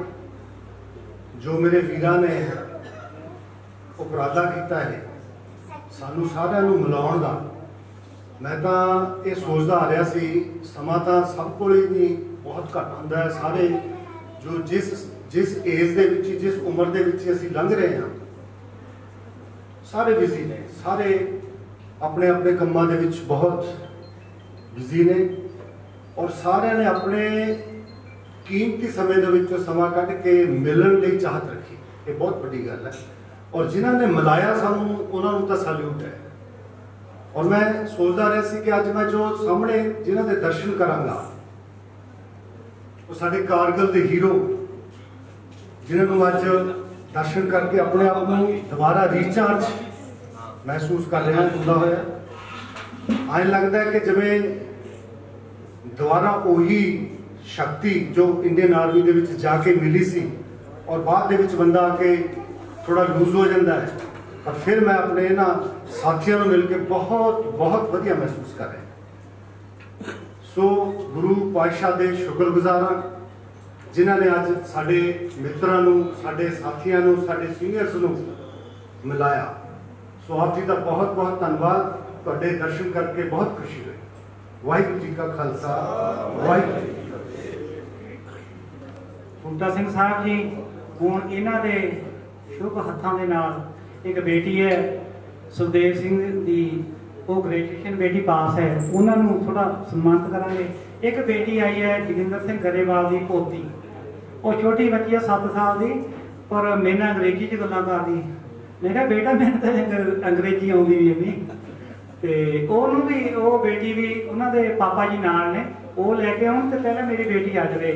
ਜੋ ਮੇਰੇ ਵੀਰਾਂ ਨੇ ਉਪਰਾਲਾ ਕੀਤਾ ਹੈ ਸਾਨੂੰ ਸਾਰਿਆਂ ਨੂੰ ਮਿਲਾਉਣ ਦਾ, ਮੈਂ ਤਾਂ ਇਹ ਸੋਚਦਾ ਆ ਰਿਹਾ ਸੀ ਸਮਾਂ ਤਾਂ ਸਭ ਕੋਲ ਹੀ ਨਹੀਂ, ਬਹੁਤ ਘੱਟ ਹੁੰਦਾ ਹੈ। ਸਾਰੇ ਜੋ ਜਿਸ ਏਜ ਦੇ ਵਿੱਚ, ਜਿਸ ਉਮਰ ਦੇ ਵਿੱਚ ਅਸੀਂ ਲੰਘ ਰਹੇ ਹਾਂ, ਸਾਰੇ ਬਿਜ਼ੀ ਨੇ, ਸਾਰੇ ਆਪਣੇ ਆਪਣੇ ਕੰਮਾਂ ਦੇ ਵਿੱਚ ਬਹੁਤ ਬਿਜ਼ੀ ਨੇ ਔਰ ਸਾਰਿਆਂ ਨੇ ਆਪਣੇ ਕੀਮਤੀ ਸਮੇਂ ਦੇ ਵਿੱਚੋਂ ਸਮਾਂ ਕੱਢ ਕੇ ਮਿਲਣ ਲਈ ਚਾਹਤ ਰੱਖੀ। ਇਹ ਬਹੁਤ ਵੱਡੀ ਗੱਲ ਹੈ ਔਰ ਜਿਨ੍ਹਾਂ ਨੇ ਮਿਲਾਇਆ ਸਾਨੂੰ, ਉਹਨਾਂ ਨੂੰ ਤਾਂ ਸੈਲੂਟ ਹੈ। ਔਰ ਮੈਂ ਸੋਚਦਾ ਰਿਹਾ ਸੀ ਕਿ ਅੱਜ ਮੈਂ ਜੋ ਸਾਹਮਣੇ ਜਿਨ੍ਹਾਂ ਦੇ ਦਰਸ਼ਨ ਕਰਾਂਗਾ ਉਹ ਸਾਡੇ ਕਾਰਗਿਲ ਦੇ ਹੀਰੋ, ਜਿਨ੍ਹਾਂ ਨੂੰ ਅੱਜ ਦਰਸ਼ਨ ਕਰਕੇ ਆਪਣੇ ਆਪ ਨੂੰ ਦੁਬਾਰਾ ਰੀਚਾਰਜ ਮਹਿਸੂਸ ਕਰ ਰਿਹਾ ਹੁੰਦਾ ਹੋਇਆ। ਐਂ ਲੱਗਦਾ ਹੈ ਕਿ ਜਿਵੇਂ ਦੁਬਾਰਾ ਉਹੀ ਸ਼ਕਤੀ ਜੋ ਇੰਡੀਅਨ ਆਰਮੀ ਦੇ ਵਿੱਚ ਜਾ ਕੇ ਮਿਲੀ ਸੀ ਔਰ ਬਾਅਦ ਦੇ ਵਿੱਚ ਬੰਦਾ ਆ ਕੇ ਥੋੜਾ ਲੂਜ਼ ਹੋ ਜਾਂਦਾ ਹੈ, ਪਰ ਫਿਰ ਮੈਂ ਆਪਣੇ ਇਹਨਾਂ ਸਾਥੀਆਂ ਨੂੰ ਮਿਲ ਕੇ ਬਹੁਤ ਬਹੁਤ ਵਧੀਆ ਮਹਿਸੂਸ ਕਰ ਰਿਹਾ। ਸੋ ਗੁਰੂ ਪਾਤਸ਼ਾਹ ਦੇ ਸ਼ੁਕਰਗੁਜ਼ਾਰ ਹਾਂ ਜਿਨ੍ਹਾਂ ਨੇ ਅੱਜ ਸਾਡੇ ਮਿੱਤਰਾਂ ਨੂੰ, ਸਾਡੇ ਸਾਥੀਆਂ ਨੂੰ, ਸਾਡੇ ਸੀਨੀਅਰਸ ਨੂੰ ਮਿਲਾਇਆ। ਸੋ ਆਪ ਜੀ ਦਾ ਬਹੁਤ ਬਹੁਤ ਧੰਨਵਾਦ। ਤੁਹਾਡੇ ਦਰਸ਼ਨ ਕਰਕੇ ਬਹੁਤ ਖੁਸ਼ੀ ਹੋਈ। ਵਾਹਿਗੁਰੂ ਜੀ ਕਾ ਖਾਲਸਾ ਵਾਹਿਗੁਰੂ ਜੀ ਕੀ ਫਤਿਹ। ਬੂਟਾ ਸਿੰਘ ਸਾਹਿਬ ਜੀ, ਹੁਣ ਇਹਨਾਂ ਦੇ ਸ਼ੁਭ ਹੱਥਾਂ ਦੇ ਨਾਲ ਇੱਕ ਬੇਟੀ ਹੈ ਸੁਖਦੇਵ ਸਿੰਘ ਦੀ, ਉਹ ਗ੍ਰੈਜੂਏਸ਼ਨ ਬੇਟੀ ਪਾਸ ਹੈ, ਉਹਨਾਂ ਨੂੰ ਥੋੜਾ ਸਨਮਾਨਿਤ ਕਰਾਂਗੇ। ਇੱਕ ਬੇਟੀ ਆਈ ਹੈ ਜੋਗਿੰਦਰ ਸਿੰਘ ਗਰੇਵਾਲ ਦੀ ਪੋਤੀ, ਉਹ ਛੋਟੀ ਬੱਚੀ ਹੈ 7 ਸਾਲ ਦੀ, ਪਰ ਮੇਰੇ ਨਾਲ ਅੰਗਰੇਜ਼ੀ 'ਚ ਗੱਲਾਂ ਕਰਦੀ। ਮੈਂ ਕਿਹਾ ਬੇਟਾ ਮੈਨੂੰ ਤਾਂ ਅੰਗਰੇਜ਼ੀ ਆਉਂਦੀ ਵੀ ਨਹੀਂ। ਤੇ ਉਹਨੂੰ ਵੀ, ਉਹ ਬੇਟੀ ਵੀ ਉਹਨਾਂ ਦੇ ਪਾਪਾ ਜੀ ਨਾਲ ਨੇ, ਉਹ ਲੈ ਕੇ ਆਉਣ ਤੇ ਪਹਿਲਾਂ ਮੇਰੀ ਬੇਟੀ ਆ ਜਾਵੇ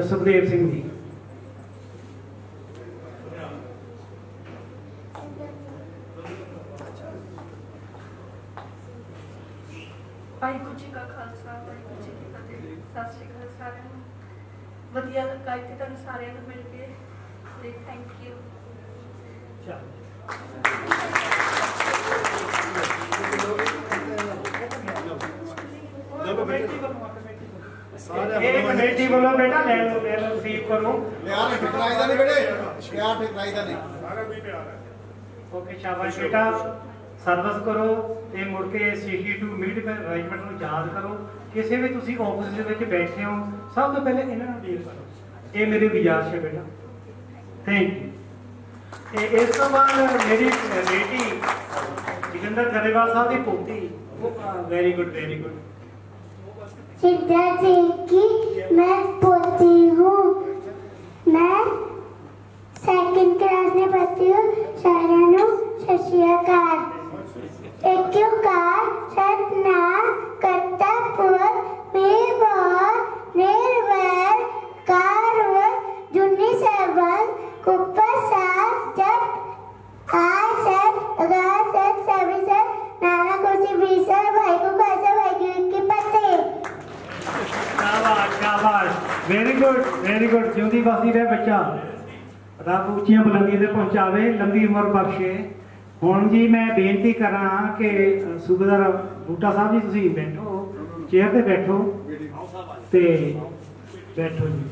ਸੁਖਦੇਵ ਸਿੰਘ ਜੀ। ਵਾਹਿਗੁਰੂ ਜੀ ਕਾ ਖਾਲਸਾ ਵਾਹਿਗੁਰੂ ਜੀ ਕੀ ਫਤਿਹ। ਸਤਿ ਸ਼੍ਰੀ ਅਕਾਲ ਸਾਰਿਆਂ ਨੂੰ। ਵਧੀਆ ਲੱਗਾ ਇੱਥੇ ਤੁਹਾਨੂੰ ਸਾਰਿਆਂ ਨੂੰ ਮਿਲ ਕੇ ਤੇ ਥੈਂਕ ਯੂ। ਕਮੇਟੀ ਵੱਲੋਂ ਬੇਟਾ ਲੈ ਲਓ ਰਿਸੀਵ ਕਰੋ। ਪਿਆਰ ਠਕਰਾਈ ਦਾ ਨਹੀਂ ਬੇਟੇ, ਪਿਆਰ ਠਕਰਾਈ ਦਾ ਨਹੀਂ। ਓਕੇ ਸ਼ਾਬਾਸ਼ ਬੇਟਾ, ਸਰਵਿਸ ਕਰੋ ਤੇ ਮੁੜ ਕੇ ਸੀਟੀ ਟੂ ਮੀਟ ਰੈਜੀਮੈਂਟ ਨੂੰ ਯਾਦ ਕਰੋ। ਕਿਸੇ ਵੀ ਤੁਸੀਂ ਆਫਿਸ ਦੇ ਵਿੱਚ ਬੈਠੇ ਹੋ, ਸਭ ਤੋਂ ਪਹਿਲੇ ਇਹਨਾਂ ਨੂੰ ਡੀਲ ਕਰੋ। ਇਹ ਮੇਰੀ ਗੁਜ਼ਾਰਿਸ਼ ਹੈ ਬੇਟਾ। Thank you. ਇਸ ਤੋਂ ਬਾਅਦ ਮੇਰੀ ਬੇਟੀ ਜੋਗਿੰਦਰ ਗਰੇਵਾਲ ਸਾਹਿਬ ਦੀ ਪੋਤੀ, ਵੈਰੀ गुड वेरी गुड। सिद्धा जी की मैं पोती हूँ, मैं सेकंड क्लास में पढ़ती हूँ। सारियां सत श्री अकाल। एक ओंकार सतनाम करता पुरख निर्भय निर्वैर कारवर जुनी सहबल कुप्पा साथ जप आय सत अगार सत सभी सत नाना कोसी बीसा भाई को खासा भाई की पते। शाबाश शाबाश, वेरी गुड। Very good. ਜਿਉਂਦੀ ਵਸਦੀ ਰਹੇ ਬੱਚਾ, ਰੱਬ ਉੱਚੀਆਂ ਬੁਲੰਦੀਆਂ ਤੇ ਪਹੁੰਚਾਵੇ, ਲੰਬੀ ਉਮਰ ਬਖਸ਼ੇ। ਹੁਣ ਜੀ ਮੈਂ ਬੇਨਤੀ ਕਰਾਂ ਕਿ ਸੂਬੇਦਾਰ ਬੂਟਾ ਸਾਹਿਬ ਜੀ ਤੁਸੀਂ ਬੈਠੋ, ਚੇਅਰ ਤੇ ਬੈਠੋ ਤੇ ਬੈਠੋ ਜੀ।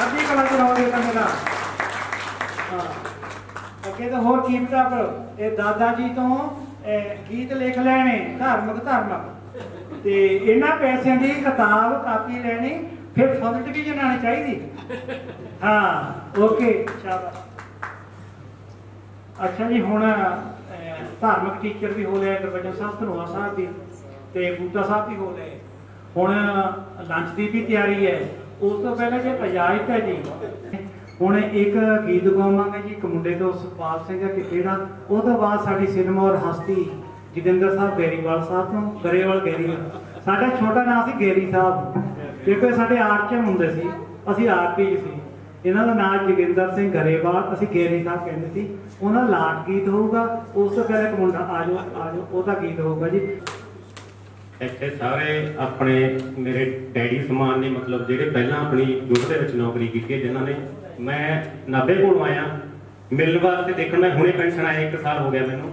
ਅੱਧੀ ਕਲਾ ਚਲਾਓਗੇ ਤਾਂ ਮੇਰਾ ਅੱਗੇ ਤਾਂ ਹੋਰ ਕੀ ਪਤਾ, ਪਰ ਇਹ ਦਾਦਾ ਜੀ ਤੋਂ ਗੀਤ ਲਿਖ ਲੈਣੇ ਧਾਰਮਿਕ ਤੇ ਇਹਨਾਂ ਪੈਸਿਆਂ ਦੀ ਕਿਤਾਬ ਕਾਪੀ ਲੈਣੀ, ਫਿਰ ਫਸਟ ਡਿਵੀਜ਼ਨ ਆਣੀ ਚਾਹੀਦੀ। ਹਾਂ ਓਕੇ ਸ਼ਾਬਾਸ਼। ਅੱਛਾ ਜੀ, ਹੁਣ ਧਾਰਮਿਕ ਟੀਚਰ ਵੀ ਹੋ ਲਿਆ ਗੁਰਬਚਨ ਸਾਹਿਬ ਧਨੋਆ ਸਾਹਿਬ ਵੀ ਤੇ ਬੂਟਾ ਸਾਹਿਬ ਵੀ ਹੋ ਲਏ। ਹੁਣ ਲੰਚ ਦੀ ਵੀ ਤਿਆਰੀ ਹੈ। ਉਸ ਤੋਂ ਪਹਿਲਾਂ ਜੇ ਇਜਾਜ਼ਤ ਹੈ ਜੀ, ਹੁਣ ਇੱਕ ਗੀਤ ਗਾਵਾਂਗੇ ਜੀ ਇੱਕ ਮੁੰਡੇ ਤੋਂ, ਸੁਖਪਾਲ ਸਿੰਘ ਕਿਤੇ ਦਾ। ਉਹ ਤੋਂ ਬਾਅਦ ਸਾਡੀ ਸਿਨੇਮਾ ਔਰ ਹਸਤੀ ਜੋਗਿੰਦਰ ਸਾਹਿਬ ਗੈਰੀਵਾਲ ਸਾਹਿਬ ਤੋਂ, ਗਰੇਵਾਲ ਗੈਰੀ। ਸਾਡਾ ਛੋਟਾ ਨਾਂ ਸੀ ਗੈਰੀ ਸਾਹਿਬ, ਕਿਉਂਕਿ ਸਾਡੇ ਆਰਚ ਹੁੰਦੇ ਸੀ, ਅਸੀਂ ਆਰਪੀ ਸੀ। ਇਹਨਾਂ ਦਾ ਨਾਮ ਜੋਗਿੰਦਰ ਸਿੰਘ ਗਰੇਵਾਲ, ਅਸੀਂ ਗੈਰੀ ਸਾਹਿਬ ਕਹਿੰਦੇ ਸੀ। ਉਹਨਾਂ ਲਾਟ ਗੀਤ ਹੋਊਗਾ। ਉਸ ਤੋਂ ਪਹਿਲਾਂ ਇੱਕ ਮੁੰਡਾ ਆ ਜਾਓ ਉਹਦਾ ਗੀਤ ਹੋਊਗਾ ਜੀ। ਇੱਥੇ ਸਾਰੇ ਆਪਣੇ ਮੇਰੇ ਡੈਡੀ ਸਮਾਨ ਨੇ, ਮਤਲਬ ਜਿਹੜੇ ਪਹਿਲਾਂ ਆਪਣੀ ਯੂਥ ਦੇ ਵਿੱਚ ਨੌਕਰੀ ਕੀਤੀ ਹੈ, ਜਿਨ੍ਹਾਂ ਨੇ, ਮੈਂ 90 ਕੋਲੋਂ ਆਇਆ ਮਿਲਣ ਵਾਸਤੇ ਦੇਖਣ। ਮੈਂ ਹੁਣੇ ਪੈਨਸ਼ਨ ਆਇਆ 1 ਸਾਲ ਹੋ ਗਿਆ ਮੈਨੂੰ।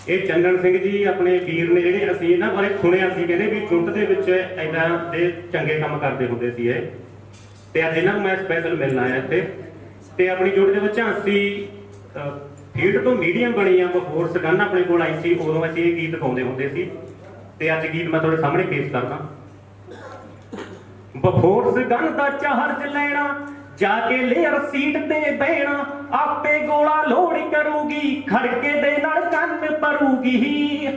ਇਹ ਚੰਦਨ ਸਿੰਘ ਜੀ ਆਪਣੇ ਵੀਰ ਨੇ, ਜਿਹੜੇ ਅਸੀਂ ਇਹਨਾਂ ਬਾਰੇ ਸੁਣਿਆ ਸੀ, ਕਹਿੰਦੇ ਵੀ ਯੂਥ ਦੇ ਵਿੱਚ ਇੱਦਾਂ ਦੇ ਚੰਗੇ ਕੰਮ ਕਰਦੇ ਹੁੰਦੇ ਸੀ ਇਹ, ਤੇ ਅੱਜ ਇਹਨਾਂ ਨੂੰ ਮੈਂ ਸਪੈਸ਼ਲ ਮਿਲਣ ਆਇਆ ਇੱਥੇ। ਤੇ ਆਪਣੀ ਯੂਥ ਦੇ ਵਿੱਚ ਝਾਂਸੀ ਫੀਲਡ ਤੋਂ ਮੀਡੀਅਮ ਬਣੀ ਆ, ਫੋਰਸ ਗਨ ਆਪਣੇ ਕੋਲ ਆਈ ਸੀ, ਉਦੋਂ ਅਸੀਂ ਇਹ ਗੀਤ ਗਾਉਂਦੇ ਹੁੰਦੇ ਸੀ। ਤੇ ਅੱਜ ਗੀਤ ਮੈਂ ਤੁਹਾਡੇ ਸਾਹਮਣੇ ਪੇਸ਼ ਕਰਦਾ। ਬਫੋਰਸ ਗਨ ਦਾ ਚਾਰਜ ਲੈਣਾ, ਜਾ ਕੇ ਲੇਅਰ ਸੀਟ ਤੇ ਬਹਿਣਾ, ਆਪੇ ਗੋਲਾ ਲੋੜ ਕਰੂਗੀ, ਖੜਕੇ ਦੇ ਨਾਲ ਕੰਨ ਪਰੂਗੀ।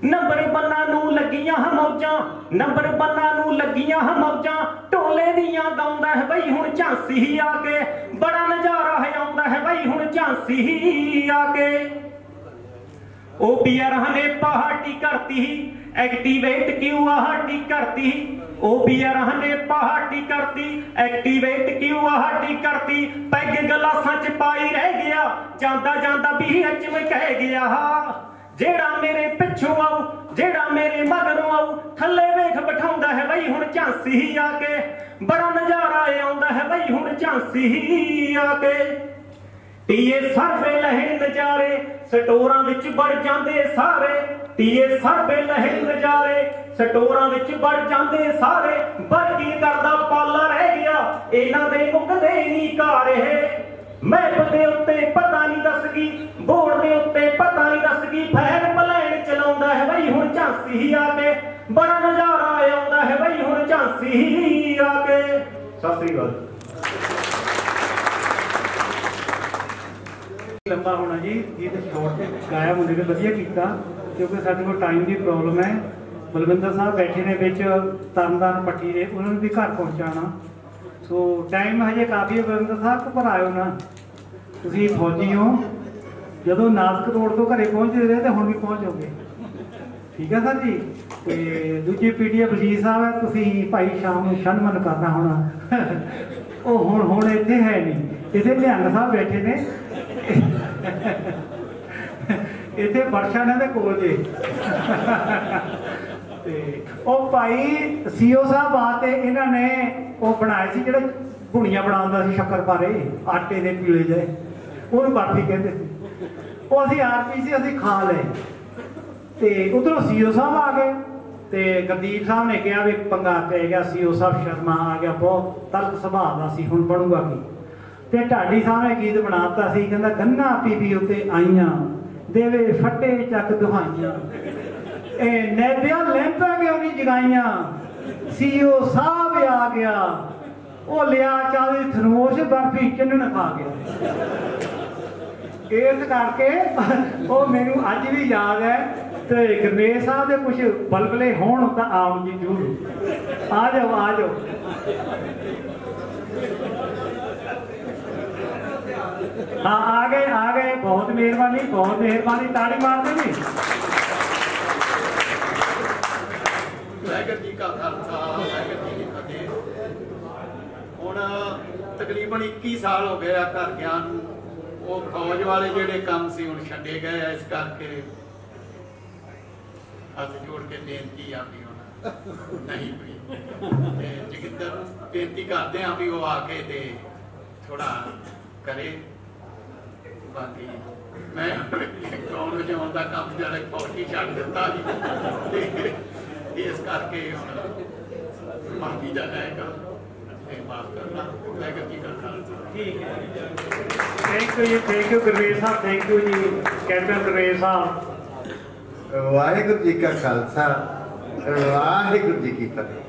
ਨੰਬਰ ਬੰਨਾਂ ਨੂੰ ਲੱਗੀਆਂ ਮੌਜਾਂ, ਨੰਬਰ ਬੰਨਾਂ ਨੂੰ ਲੱਗੀਆਂ ਮੌਜਾਂ, ਢੋਲੇ ਦੀਆਂ ਗਾਉਂਦਾ ਹੈ ਬਈ ਹੁਣ ਝਾਂਸੀ ਆ ਕੇ, ਬੜਾ ਨਜ਼ਾਰਾ ਹੈ ਆਉਂਦਾ ਹੈ ਬਈ ਹੁਣ ਝਾਂਸੀ ਆ ਕੇ। OPR ने पहाड़ी करती, एक्टिवेट क्यों आहाड़ी करती, OPR ने पहाड़ी करती, एक्टिवेट क्यों आहाड़ी करती। पैग गलासां च पाई रह गया, जांदा जांदा BH में कह गया, जेड़ा मेरे पिछों आऊ, जेड़ा मेरे मगरों आऊ, थल्ले वेख बिठाउंदा है बई हुण झांसी आके, बड़ा नजारा आउंदा है बई हुण झांसी आके। टीए सर्वे लहण नजारे, स्टोरां विच बढ़ जांदे सारे, टीए सर्वे लहण नजारे, स्टोरां विच बढ़ जांदे सारे। बरकी करदा पाला रह गया, इन्हां दे मुकदे नहीं कारे। मैप दे उत्ते पता नहीं दसगी, बोर्ड दे उत्ते पता नहीं दसगी, फैर प्लेन चलाउंदा है बई हुण झांसी आके, बड़ा नजारा आउंदा है बई हुण झांसी आके। सत श्री अकाल। लंबा होना जी, गीत छोड़ के गाया मुंडे ने वधिया कीता, क्योंकि साडे कोल टाइम की प्रॉब्लम है। बलविंदर साहब बैठे ने विच तरनतारन पट्टी ने, उन्होंने भी घर पहुँचाना, सो टाइम हजे काफ़ी है। बलविंदर साहब पर आयो ना, तुसीं फौजी हो, जदों नासक रोड तो घरे पहुँचते रहे तो हुण भी पहुँचोगे, ठीक है सर जी। तो दूजी पीढ़ी वजीर साहब है, तुसीं भाई शाम नूं शनमन करना होना। वो हुण इत्थे है नहीं, इत्थे निहंग साहब बैठे ने, इत्थे बर्षा ने कोल जे। भाई CO साहब आते, इन्होंने वो बनाए सी जिहड़े भुणियां बनाउंदा सी शक्करपारे आटे दे पीले जे, उहनूं बर्फी कहंदे सी। वो असीं RP सी, असीं खा लए। ते उधरों CO साहब आ गए, ते गुरदीप साहब ने कहा भी पंगा पै गया, CO साहब शर्मा आ गया, बहुत तलख सुभाਅ दा सी, हुण बनूगा की। ते ढाडी साहब ने गीत बनाता सी, कहंदा गन्ना पीवी उत्ते आईयां, देवे फटे चक दुहाइयां, ए नैबिया लैंपा क्यों नहीं जगाइयां, CO साहब आ गया, वो लिया 40 थनोश बर्फी चिन्नन खा गया। इस करके वो मैनू अज भी याद है। तो गणेश साहब के कुछ बलबले होण तां आओ जी जरूर, आ जाओ आ जाओ। हाँ आ गए, बहुत मेहरबानी, ताड़ी मार दे जी। वाहिगुरू जी का खालसा वाहिगुरू जी की फतेह। हुण तकरीबन 21 साल हो गए घर गया, वो फौज वाले जेडे काम सी हुण छड्डे गए, इस करके हथ जोड़ के बेनती आ भी होना नहीं हुई। जोगिंदर बेनती करते हैं भी वो आके ते थोड़ा करे। बाकी मैं गाउन बजाउन का काम जरा फौजी छड़ दिता इस करके हुण माफी दा रहेगा ते माफ करना। वाहिगुरू जी का खालसा। ठीक है, थैंक यू गुरवेज साहब, थैंक यू जी कैप्टन गुरवेज साहब। वाहिगुरू जी का खालसा, वाहिगुरू जी की फतेह।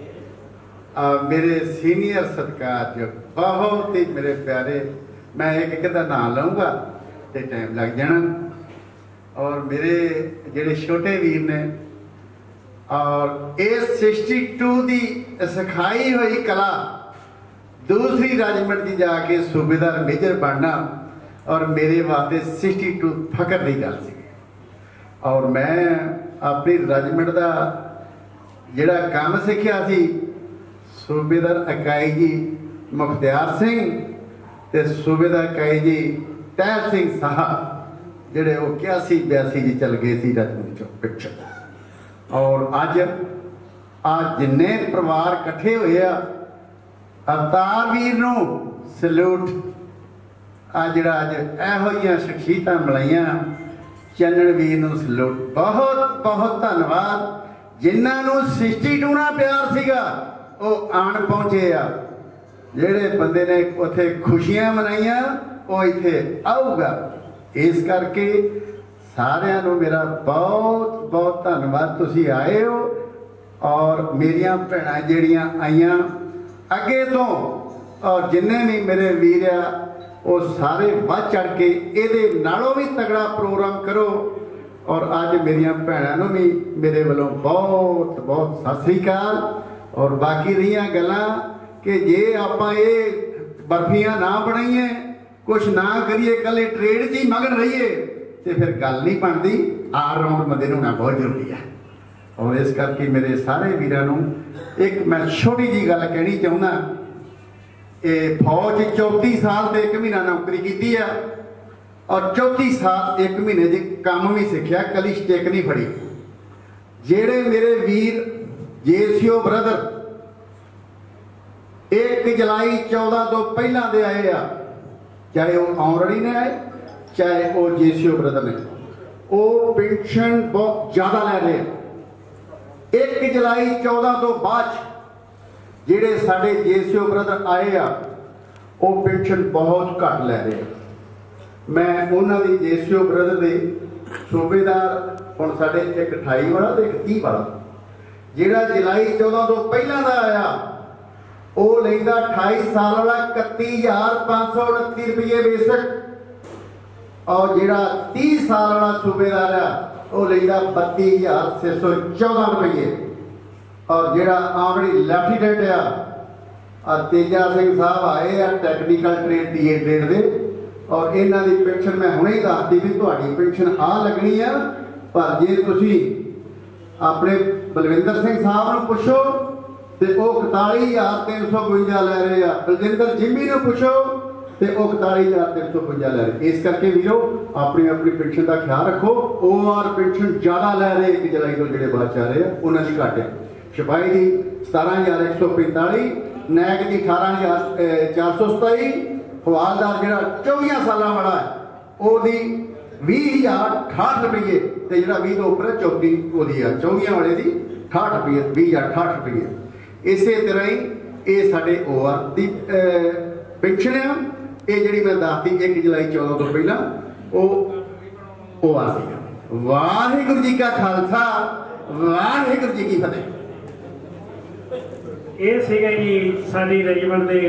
मेरे सीनियर सत्कारयोग बहुत ही मेरे प्यारे, मैं एक का नाम लूँगा तो टाइम लग जाना, और मेरे जेडे छोटे वीर ने और इस 62 की सिखाई हुई कला दूसरी रेजिमेंट की जाके सूबेदार मेजर बनना और मेरे वास्ते 62 फकर की गल सी। और मैं अपनी रेजिमेंट का जिहड़ा काम सीखिया सी सूबेदार इकाई जी मुख्तियार सिंह ते सूबेदार इकाई जी टहल सिंह साहब जिहड़े वो 81-82 जी चल गए सी रेजिमेंट चों पिछे। और अज जिन्ने परिवार इकट्ठे होए आ, अवतार वीर नूं सलूट। जिहड़ा अज इहो जिहियां शख्सियतां मिलाइयां, चन्नन वीर नूं सलूट, बहुत बहुत धन्नवाद। जिन्हां नूं 62 नाल प्यार सीगा वो आण पहुंचे आ, जिहड़े बंदे ने उत्थे खुशियां मनाइयां वो इत्थे आऊगा। इस करके सारिਆਂ ਨੂੰ मेरा बहुत बहुत धन्नवाद, तुसीं आए हो। और मेरियां भैणां ਜਿਹੜੀਆਂ आईयां अगे तो, और जिन्ने भी मेरे वीर आ वो सारे बढ़ चढ़ के ਇਹਦੇ नालों भी तगड़ा प्रोग्राम करो। और अज मेरियां भैणां ਨੂੰ भी मेरे वालों बहुत बहुत सत श्री अकाल। और बाकी रहियां गल्लां कि जे आपां ये बर्फियां ना बनाइए, कुछ ना करिए, कले ट्रेड च ही मगन रहिए तो फिर गल नहीं बनती। आल राउंड बंदे होना बहुत जरूरी है। और इस करके मेरे सारे वीरां नूं एक मैं छोटी जी गल कहनी चाहुंदा। ये फौज 34 साल ते 1 महीना नौकरी की है और 34 साल 1 महीने च काम भी सीखिया, कली स्टिक नहीं फड़ी। जेड़े मेरे वीर JCO ब्रदर 1 जुलाई 14 तो पहला दे आए आ, चाहे वो ऑलरेडी ने आए चाहे वो JCO ब्रदर ने, वो पेंशन बहुत ज़्यादा ले रहे। 1 जुलाई 14 तो बाद जेड़े साडे JCO ब्रदर आए आ वो पेंशन बहुत घट ले रहे। मैं उन्होंने JCO ब्रदर के सूबेदार हुण साडे एक 28 वाला तो एक 30 वाला, जेड़ा जुलाई 14 तो पहला दा आया वो लेंदा 28 साल वाला 31,529 रुपये बेसिक, और जेड़ा 30 साल वाला सूबेदार है वो लेंदा 32,614 रुपये। और जेड़ा ऑलरेडी लेफ्टिनेंट है तेजा सिंह साहब आए टैक्नीकल ट्रेड DA ट्रेड दे, और इन्हां दी पेंशन मैं हुणे ही दसदी भी तुहाडी पेंशन आ लगनी है। पर जे तुसीं अपने बलविंदर सिंह साहब नूं पुछो तो वो 41,352 ले रहे हैं, बलजिंदर जिम्मी नूं पुछो तो वो 41,352 ले रहे। इस करके वीरो अपनी अपनी पेंशन का ख्याल रखो। OR पेंशन ज़्यादा ले रहे 1 जुलाई को जोड़े बाद आ रहे हैं उन्होंने घट है। सिपाही की 17,145, नैक की 18,427, हवालदार जो 24 साल वाला है वो 20,068 रुपये, तो जो 20 तो उपर 24 वाले की 68 रुपये, 20,068 रुपये। इस तरह ही ये साढ़े OR की पेंशन है। ये जी मैं दसती 1 जुलाई 14 तो पहला वो OR सी। वाहिगुरू जी का खालसा, वाहिगुरू जी की फतेह। ये सीगे जी साडी रेजिमेंट के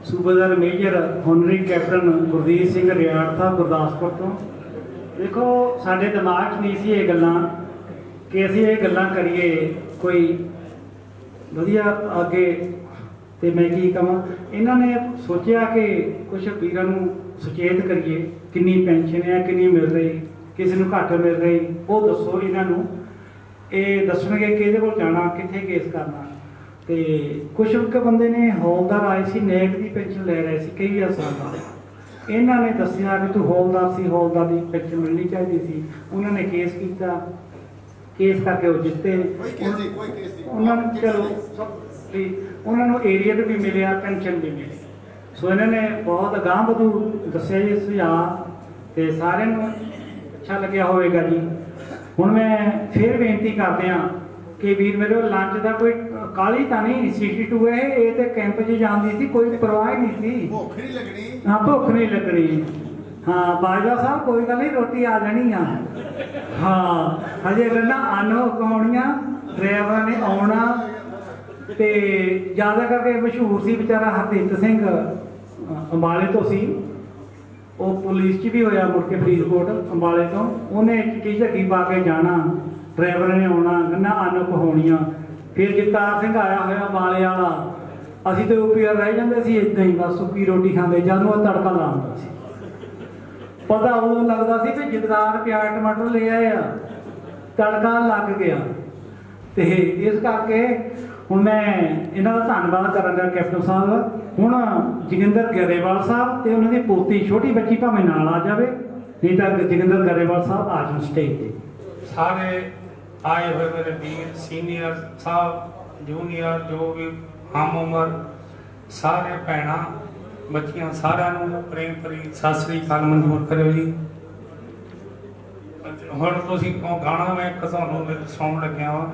सूबेदार major honorary captain Gurdeep Singh रियाड़ साहब गुरदासपुर तो। देखो साडे दिमाग नहीं सी ये गल्लां कि असीं ये गल्लां करिए कोई वधिया अगे, तो मैं की कहां, इन्होंने सोचा कि कुछ वीरां नूं सुचेत करिए कितनी पेंशन है, कितनी मिल रही, किसी नूं घट मिल रही, वो दसो इन्हां नूं। ये दसणगे कि इहदे कोल जाना कित्थे केस करना। तो कुछ बंदे ने हौलदार आए सी नैक की पेंशन ले रहे सी कई साल बाद, इन्होंने दसिया कि तू हौलदार सी, हौलदार की पेंशन मिलनी चाहिए सी। उन्होंने केस किया ਇਸ ਕਰਕੇ ਉਹ ਜਿੱਤੇ। ਉਹਨਾਂ ਨੂੰ ਚਲੋ ਵੀ ਉਹਨਾਂ ਨੂੰ ਏਰੀਆ ਵੀ ਮਿਲਿਆ, ਪੈਨਸ਼ਨ ਵੀ ਮਿਲੀ। ਸੋ ਇਹਨਾਂ ਨੇ ਬਹੁਤ ਅਗਾਂਹ ਵਧੂ ਦੱਸਿਆ ਜੀ ਸੁਝਾਅ, ਤੇ ਸਾਰਿਆਂ ਨੂੰ ਅੱਛਾ ਲੱਗਿਆ ਹੋਵੇਗਾ ਜੀ। ਹੁਣ ਮੈਂ ਫਿਰ ਬੇਨਤੀ ਕਰਦੇ ਹਾਂ ਕਿ ਵੀਰ ਮੇਰੇ ਲੰਚ ਦਾ ਕੋਈ ਕਾਲੀ ਤਾਂ ਨਹੀਂ, 62 ਹੈ ਇਹ ਤੇ ਕੈਂਪ 'ਚ ਜਾਂਦੀ ਸੀ, ਕੋਈ ਪਰਵਾਹ ਨਹੀਂ ਸੀ, ਭੁੱਖ ਨਹੀਂ ਲੱਗਣੀ। ਹਾਂ ਭੁੱਖ ਨਹੀਂ ਲੱਗਣੀ। ਹਾਂ ਬਾਜਵਾ ਸਾਹਿਬ ਕੋਈ ਗੱਲ ਨਹੀਂ, ਰੋਟੀ ਆ ਜਾਣੀ ਆ। ਹਾਂ ਹਜੇ ਗੱਲਾਂ ਆਨੋ ਕਹਾਉਣੀਆਂ, ਡਰਾਈਵਰਾਂ ਨੇ ਆਉਣਾ। ਤੇ ਜ਼ਿਆਦਾ ਕਰਕੇ ਮਸ਼ਹੂਰ ਸੀ ਵਿਚਾਰਾ ਹਰਦੀਪ ਸਿੰਘ ਅੰਬਾਲੇ ਤੋਂ ਸੀ, ਉਹ ਪੁਲਿਸ 'ਚ ਵੀ ਹੋਇਆ, ਮੁੜ ਕੇ ਫਰੀਦਕੋਟ ਅੰਬਾਲੇ ਤੋਂ। ਉਹਨੇ ਚਿੱਟੀ ਝੱਗੀ ਪਾ ਕੇ ਜਾਣਾ, ਡਰਾਈਵਰ ਨੇ ਆਉਣਾ, ਗੰਨਾ ਆਨੋ ਕਹਾਉਣੀਆਂ। ਫਿਰ ਜਗਤਾਰ ਸਿੰਘ ਆਇਆ ਹੋਇਆ ਅੰਬਾਲੇ ਵਾਲਾ, ਅਸੀਂ ਤੇ ਓਪੀਆਰ ਰਹਿ ਜਾਂਦੇ ਸੀ ਇਦਾਂ ਹੀ ਬਸ ਸੁੱਕੀ ਰੋਟੀ ਖਾਂਦੇ, ਜਦ ਨੂੰ ਉਹ ਤੜਕਾ ਲਾਉਂਦਾ ਸੀ। ਪਤਾ ਉਦੋਂ ਲੱਗਦਾ ਸੀ ਵੀ ਜਗਦਾਰ ਪਿਆਜ਼ ਟਮਾਟਰ ਲੈ ਆਏ ਆ, ਤੜਕਾ ਲੱਗ ਗਿਆ। ਤੇ ਇਸ ਕਰਕੇ ਹੁਣ ਮੈਂ ਇਹਨਾਂ ਦਾ ਧੰਨਵਾਦ ਕਰਾਂਗਾ ਕੈਪਟਨ ਸਾਹਿਬ। ਹੁਣ ਜੋਗਿੰਦਰ ਗਰੇਵਾਲ ਸਾਹਿਬ ਤੇ ਉਹਨਾਂ ਦੀ ਪੋਤੀ ਛੋਟੀ ਬੱਚੀ ਭਾਵੇਂ ਨਾਲ ਆ ਜਾਵੇ, ਨਹੀਂ ਤਾਂ ਜੋਗਿੰਦਰ ਗਰੇਵਾਲ ਸਾਹਿਬ ਆ ਜਾਣ ਸਟੇਜ ਤੇ। ਸਾਰੇ ਆਏ ਹੋਏ ਮੇਰੇ ਵੀਰ, ਸੀਨੀਅਰ ਸਾਹਿਬ, ਜੂਨੀਅਰ, ਜੋ ਵੀ ਹਮ ਉਮਰ, ਸਾਰੇ ਭੈਣਾਂ ਬੱਚੀਆਂ, ਸਾਰਿਆਂ ਨੂੰ ਪ੍ਰੇਮ ਭਰੀ ਸਤਿ ਸ੍ਰੀ ਅਕਾਲ ਮਨਜ਼ੂਰ ਕਰਿਓ ਜੀ। ਹੁਣ ਤੁਸੀਂ ਗਾਣਾ ਮੈਂ ਇੱਕ ਤੁਹਾਨੂੰ ਸੁਣਾਉਣ ਲੱਗਿਆ ਵਾ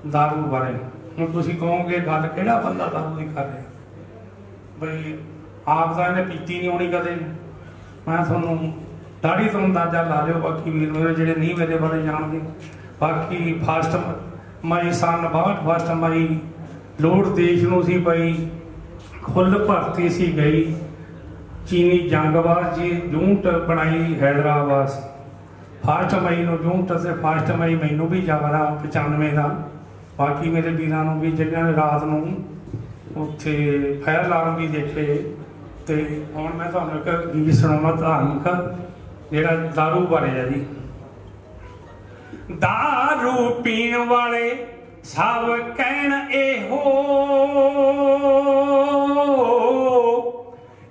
ਦਾਰੂ ਬਾਰੇ। ਹੁਣ ਤੁਸੀਂ ਕਹੋਗੇ ਗੱਲ ਕਿਹੜਾ ਬੰਦਾ ਦਾਰੂ ਦੀ ਕਰ ਰਿਹਾ, ਬਈ ਆਪ ਤਾਂ ਇਹਨੇ ਪੀਤੀ ਨਹੀਂ ਹੋਣੀ ਕਦੇ। ਮੈਂ ਤੁਹਾਨੂੰ ਦਾੜੀ ਤੋਂ ਅੰਦਾਜ਼ਾ ਲਾ ਲਿਓ, ਬਾਕੀ ਵੀਰ ਮੇਰੇ ਜਿਹੜੇ ਨਹੀਂ ਮੇਰੇ ਬਾਰੇ ਜਾਣਦੇ। ਬਾਕੀ ਫਸਟ ਮਈ ਸਨ 62 ਫਸਟ ਮਈ ਲੋੜ ਦੇਸ਼ ਨੂੰ ਸੀ ਪਈ, ਖੁੱਲ ਭਰਤੀ ਸੀ ਗਈ, ਚੀਨੀ ਜੰਗਬਾਜ਼ ਜੀ ਜੂੰਟ ਬਣਾਈ ਹੈਦਰਾਬਾਦ। ਫਸਟ ਮਈ ਨੂੰ ਜੂੰਟ ਤੇ ਫਸਟ ਮਈ ਮੈਨੂੰ ਵੀ ਜਾਵਰਾ 95 ਦਾ। ਬਾਕੀ ਮੇਰੇ ਵੀਰਾਂ ਨੂੰ ਵੀ ਜਿਹੜਿਆਂ ਨੇ ਰਾਤ ਨੂੰ ਉੱਥੇ ਫਾਇਰ ਅਲਾਰਮ ਵੀ ਦੇਖੇ। ਤੇ ਹੁਣ ਮੈਂ ਤੁਹਾਨੂੰ ਇੱਕ ਗੀਤ ਸੁਣਾਉਣਾ ਧਾਰਮਿਕ, ਜਿਹੜਾ ਦਾਰੂ ਬਾਰੇ ਹੈ ਜੀ। ਦਾਰੂ ਪੀਣ ਵਾਲੇ ਸਭ ਕਹਿਣ ਇਹੋ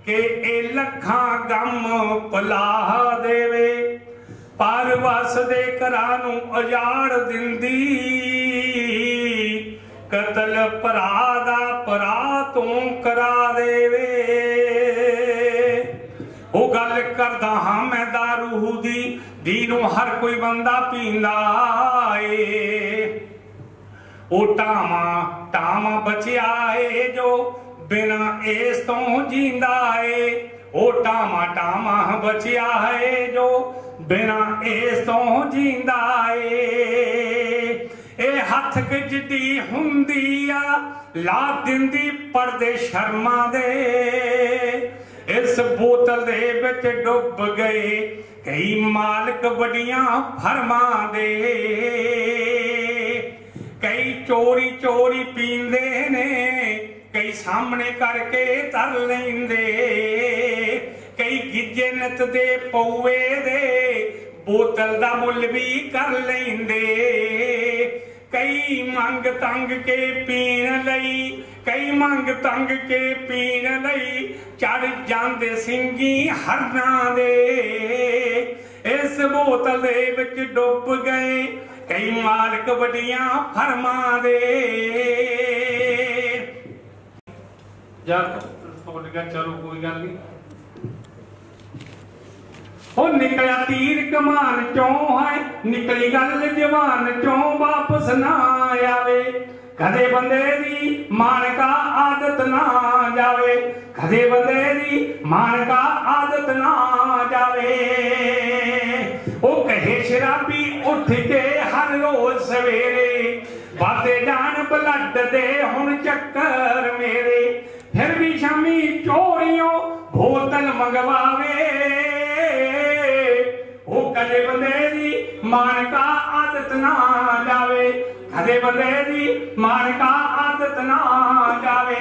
ਕਿ ਇਹ ਲੱਖਾਂ ਗਮ ਭੁਲਾ ਦੇਵੇ, ਪਰ ਵਸਦੇ ਘਰਾਂ ਨੂੰ ਉਜਾੜ ਦਿੰਦੀ, ਕਤਲ ਭਰਾ ਦਾ ਭਰਾ ਤੋਂ ਕਰਾ ਦੇਵੇ। ਉਹ ਗੱਲ ਕਰਦਾ ਹਾਂ ਮੈਂ ਦਾਰੂ ਦੀ ਨੂੰ ਹਰ ਕੋਈ ਬੰਦਾ ਪੀਂਦਾ ਏ। ਉਹ ਟਾਵਾਂ ਬਚਿਆ ਏ ਜੋ ਬਿਨਾਂ ਇਸ ਤੋਂ ਜੀਂਦਾ ਏ। ਉਹ ਟਾਵਾਂ ਬਚਿਆ ਏ ਜੋ ਬਿਨਾਂ ਇਸ ਤੋਂ ਜੀਂਦਾ ਏ। ਇਹ ਹੱਥ ਖਿੱਚਦੀ ਹੁੰਦੀ ਆ ਲਾ ਦਿੰਦੀ ਪਰਦੇ ਸ਼ਰਮਾਂ ਦੇ। ਇਸ ਬੋਤਲ ਦੇ ਵਿੱਚ ਡੁੱਬ ਗਏ ਕਈ ਮਾਲਕ ਵੱਡੀਆਂ ਫਰਮਾਂ ਦੇ। ਕਈ ਚੋਰੀ ਚੋਰੀ ਪੀਂਦੇ ਨੇ, ਕਈ ਸਾਹਮਣੇ ਕਰਕੇ ਤਰ ਲੈਂਦੇ। ਕਈ ਗਿੱਜੇ ਨਿੱਤ ਦੇ ਪਊਏ ਦੇ ਬੋਤਲ ਦਾ ਮੁੱਲ ਵੀ ਕਰ ਲੈਂਦੇ। ਕਈ ਮੰਗ ਤੰਗ ਕੇ ਪੀਣ ਲਈ, ਕਈ ਮੰਗ ਤੰਗ ਕੇ ਪੀਣ ਲਈ ਚੜ ਜਾਂਦੇ ਸਿੰਘੀ ਹਰਨਾਂ ਦੇ। ਇਸ ਬੋਤਲ ਦੇ ਵਿੱਚ ਡੁੱਬ ਗਏ ਕਈ ਮਾਲਕ ਵੱਡੀਆਂ ਫਰਮਾਂ ਦੇ। ਜਦ ਭੁੱਲ ਗਿਆ, ਚਲੋ ਕੋਈ ਗੱਲ ਨਹੀਂ। ਉਹ ਨਿਕਲਿਆ ਤੀਰ ਕਮਾਨ ਚੋਂ ਹੈ, ਨਿਕਲੀ ਗੱਲ ਜਵਾਨ ਚੋਂ ਵਾਪਸ ਨਾ ਆਵੇ। ਕਦੇ ਬੰਦੇ ਦੀ ਮਾਨਕਾ ਆਦਤ ਨਾ ਜਾਵੇ, ਕਦੇ ਬੰਦੇ ਦੀ ਮਾਨਕਾ ਆਦਤ ਨਾ ਜਾਵੇ। ਉਹ ਕਹੇ ਸ਼ਰਾਬੀ ਉੱਠ ਕੇ ਹਰ ਰੋਜ਼ ਸਵੇਰੇ, ਬਾਤੇ ਜਾਣ ਬਲੱਡ ਦੇ ਹੁਣ ਚੱਕਰ ਮੇਰੇ। ਫਿਰ ਵੀ ਸ਼ਾਮੀ ਚੋਰੀਓ ਬੋਤਲ ਮੰਗਵਾਵੇ। ਉਹ ਕਦੇ ਬੰਦੇ ਦੀ ਮਾਨਕਾ ਆਦਤ ਨਾ ਜਾਵੇ, ਕਦੇ ਬੰਦੇ ਦੀ ਮਾਨਕਾ ਆਦਤ ਨਾ ਜਾਵੇ।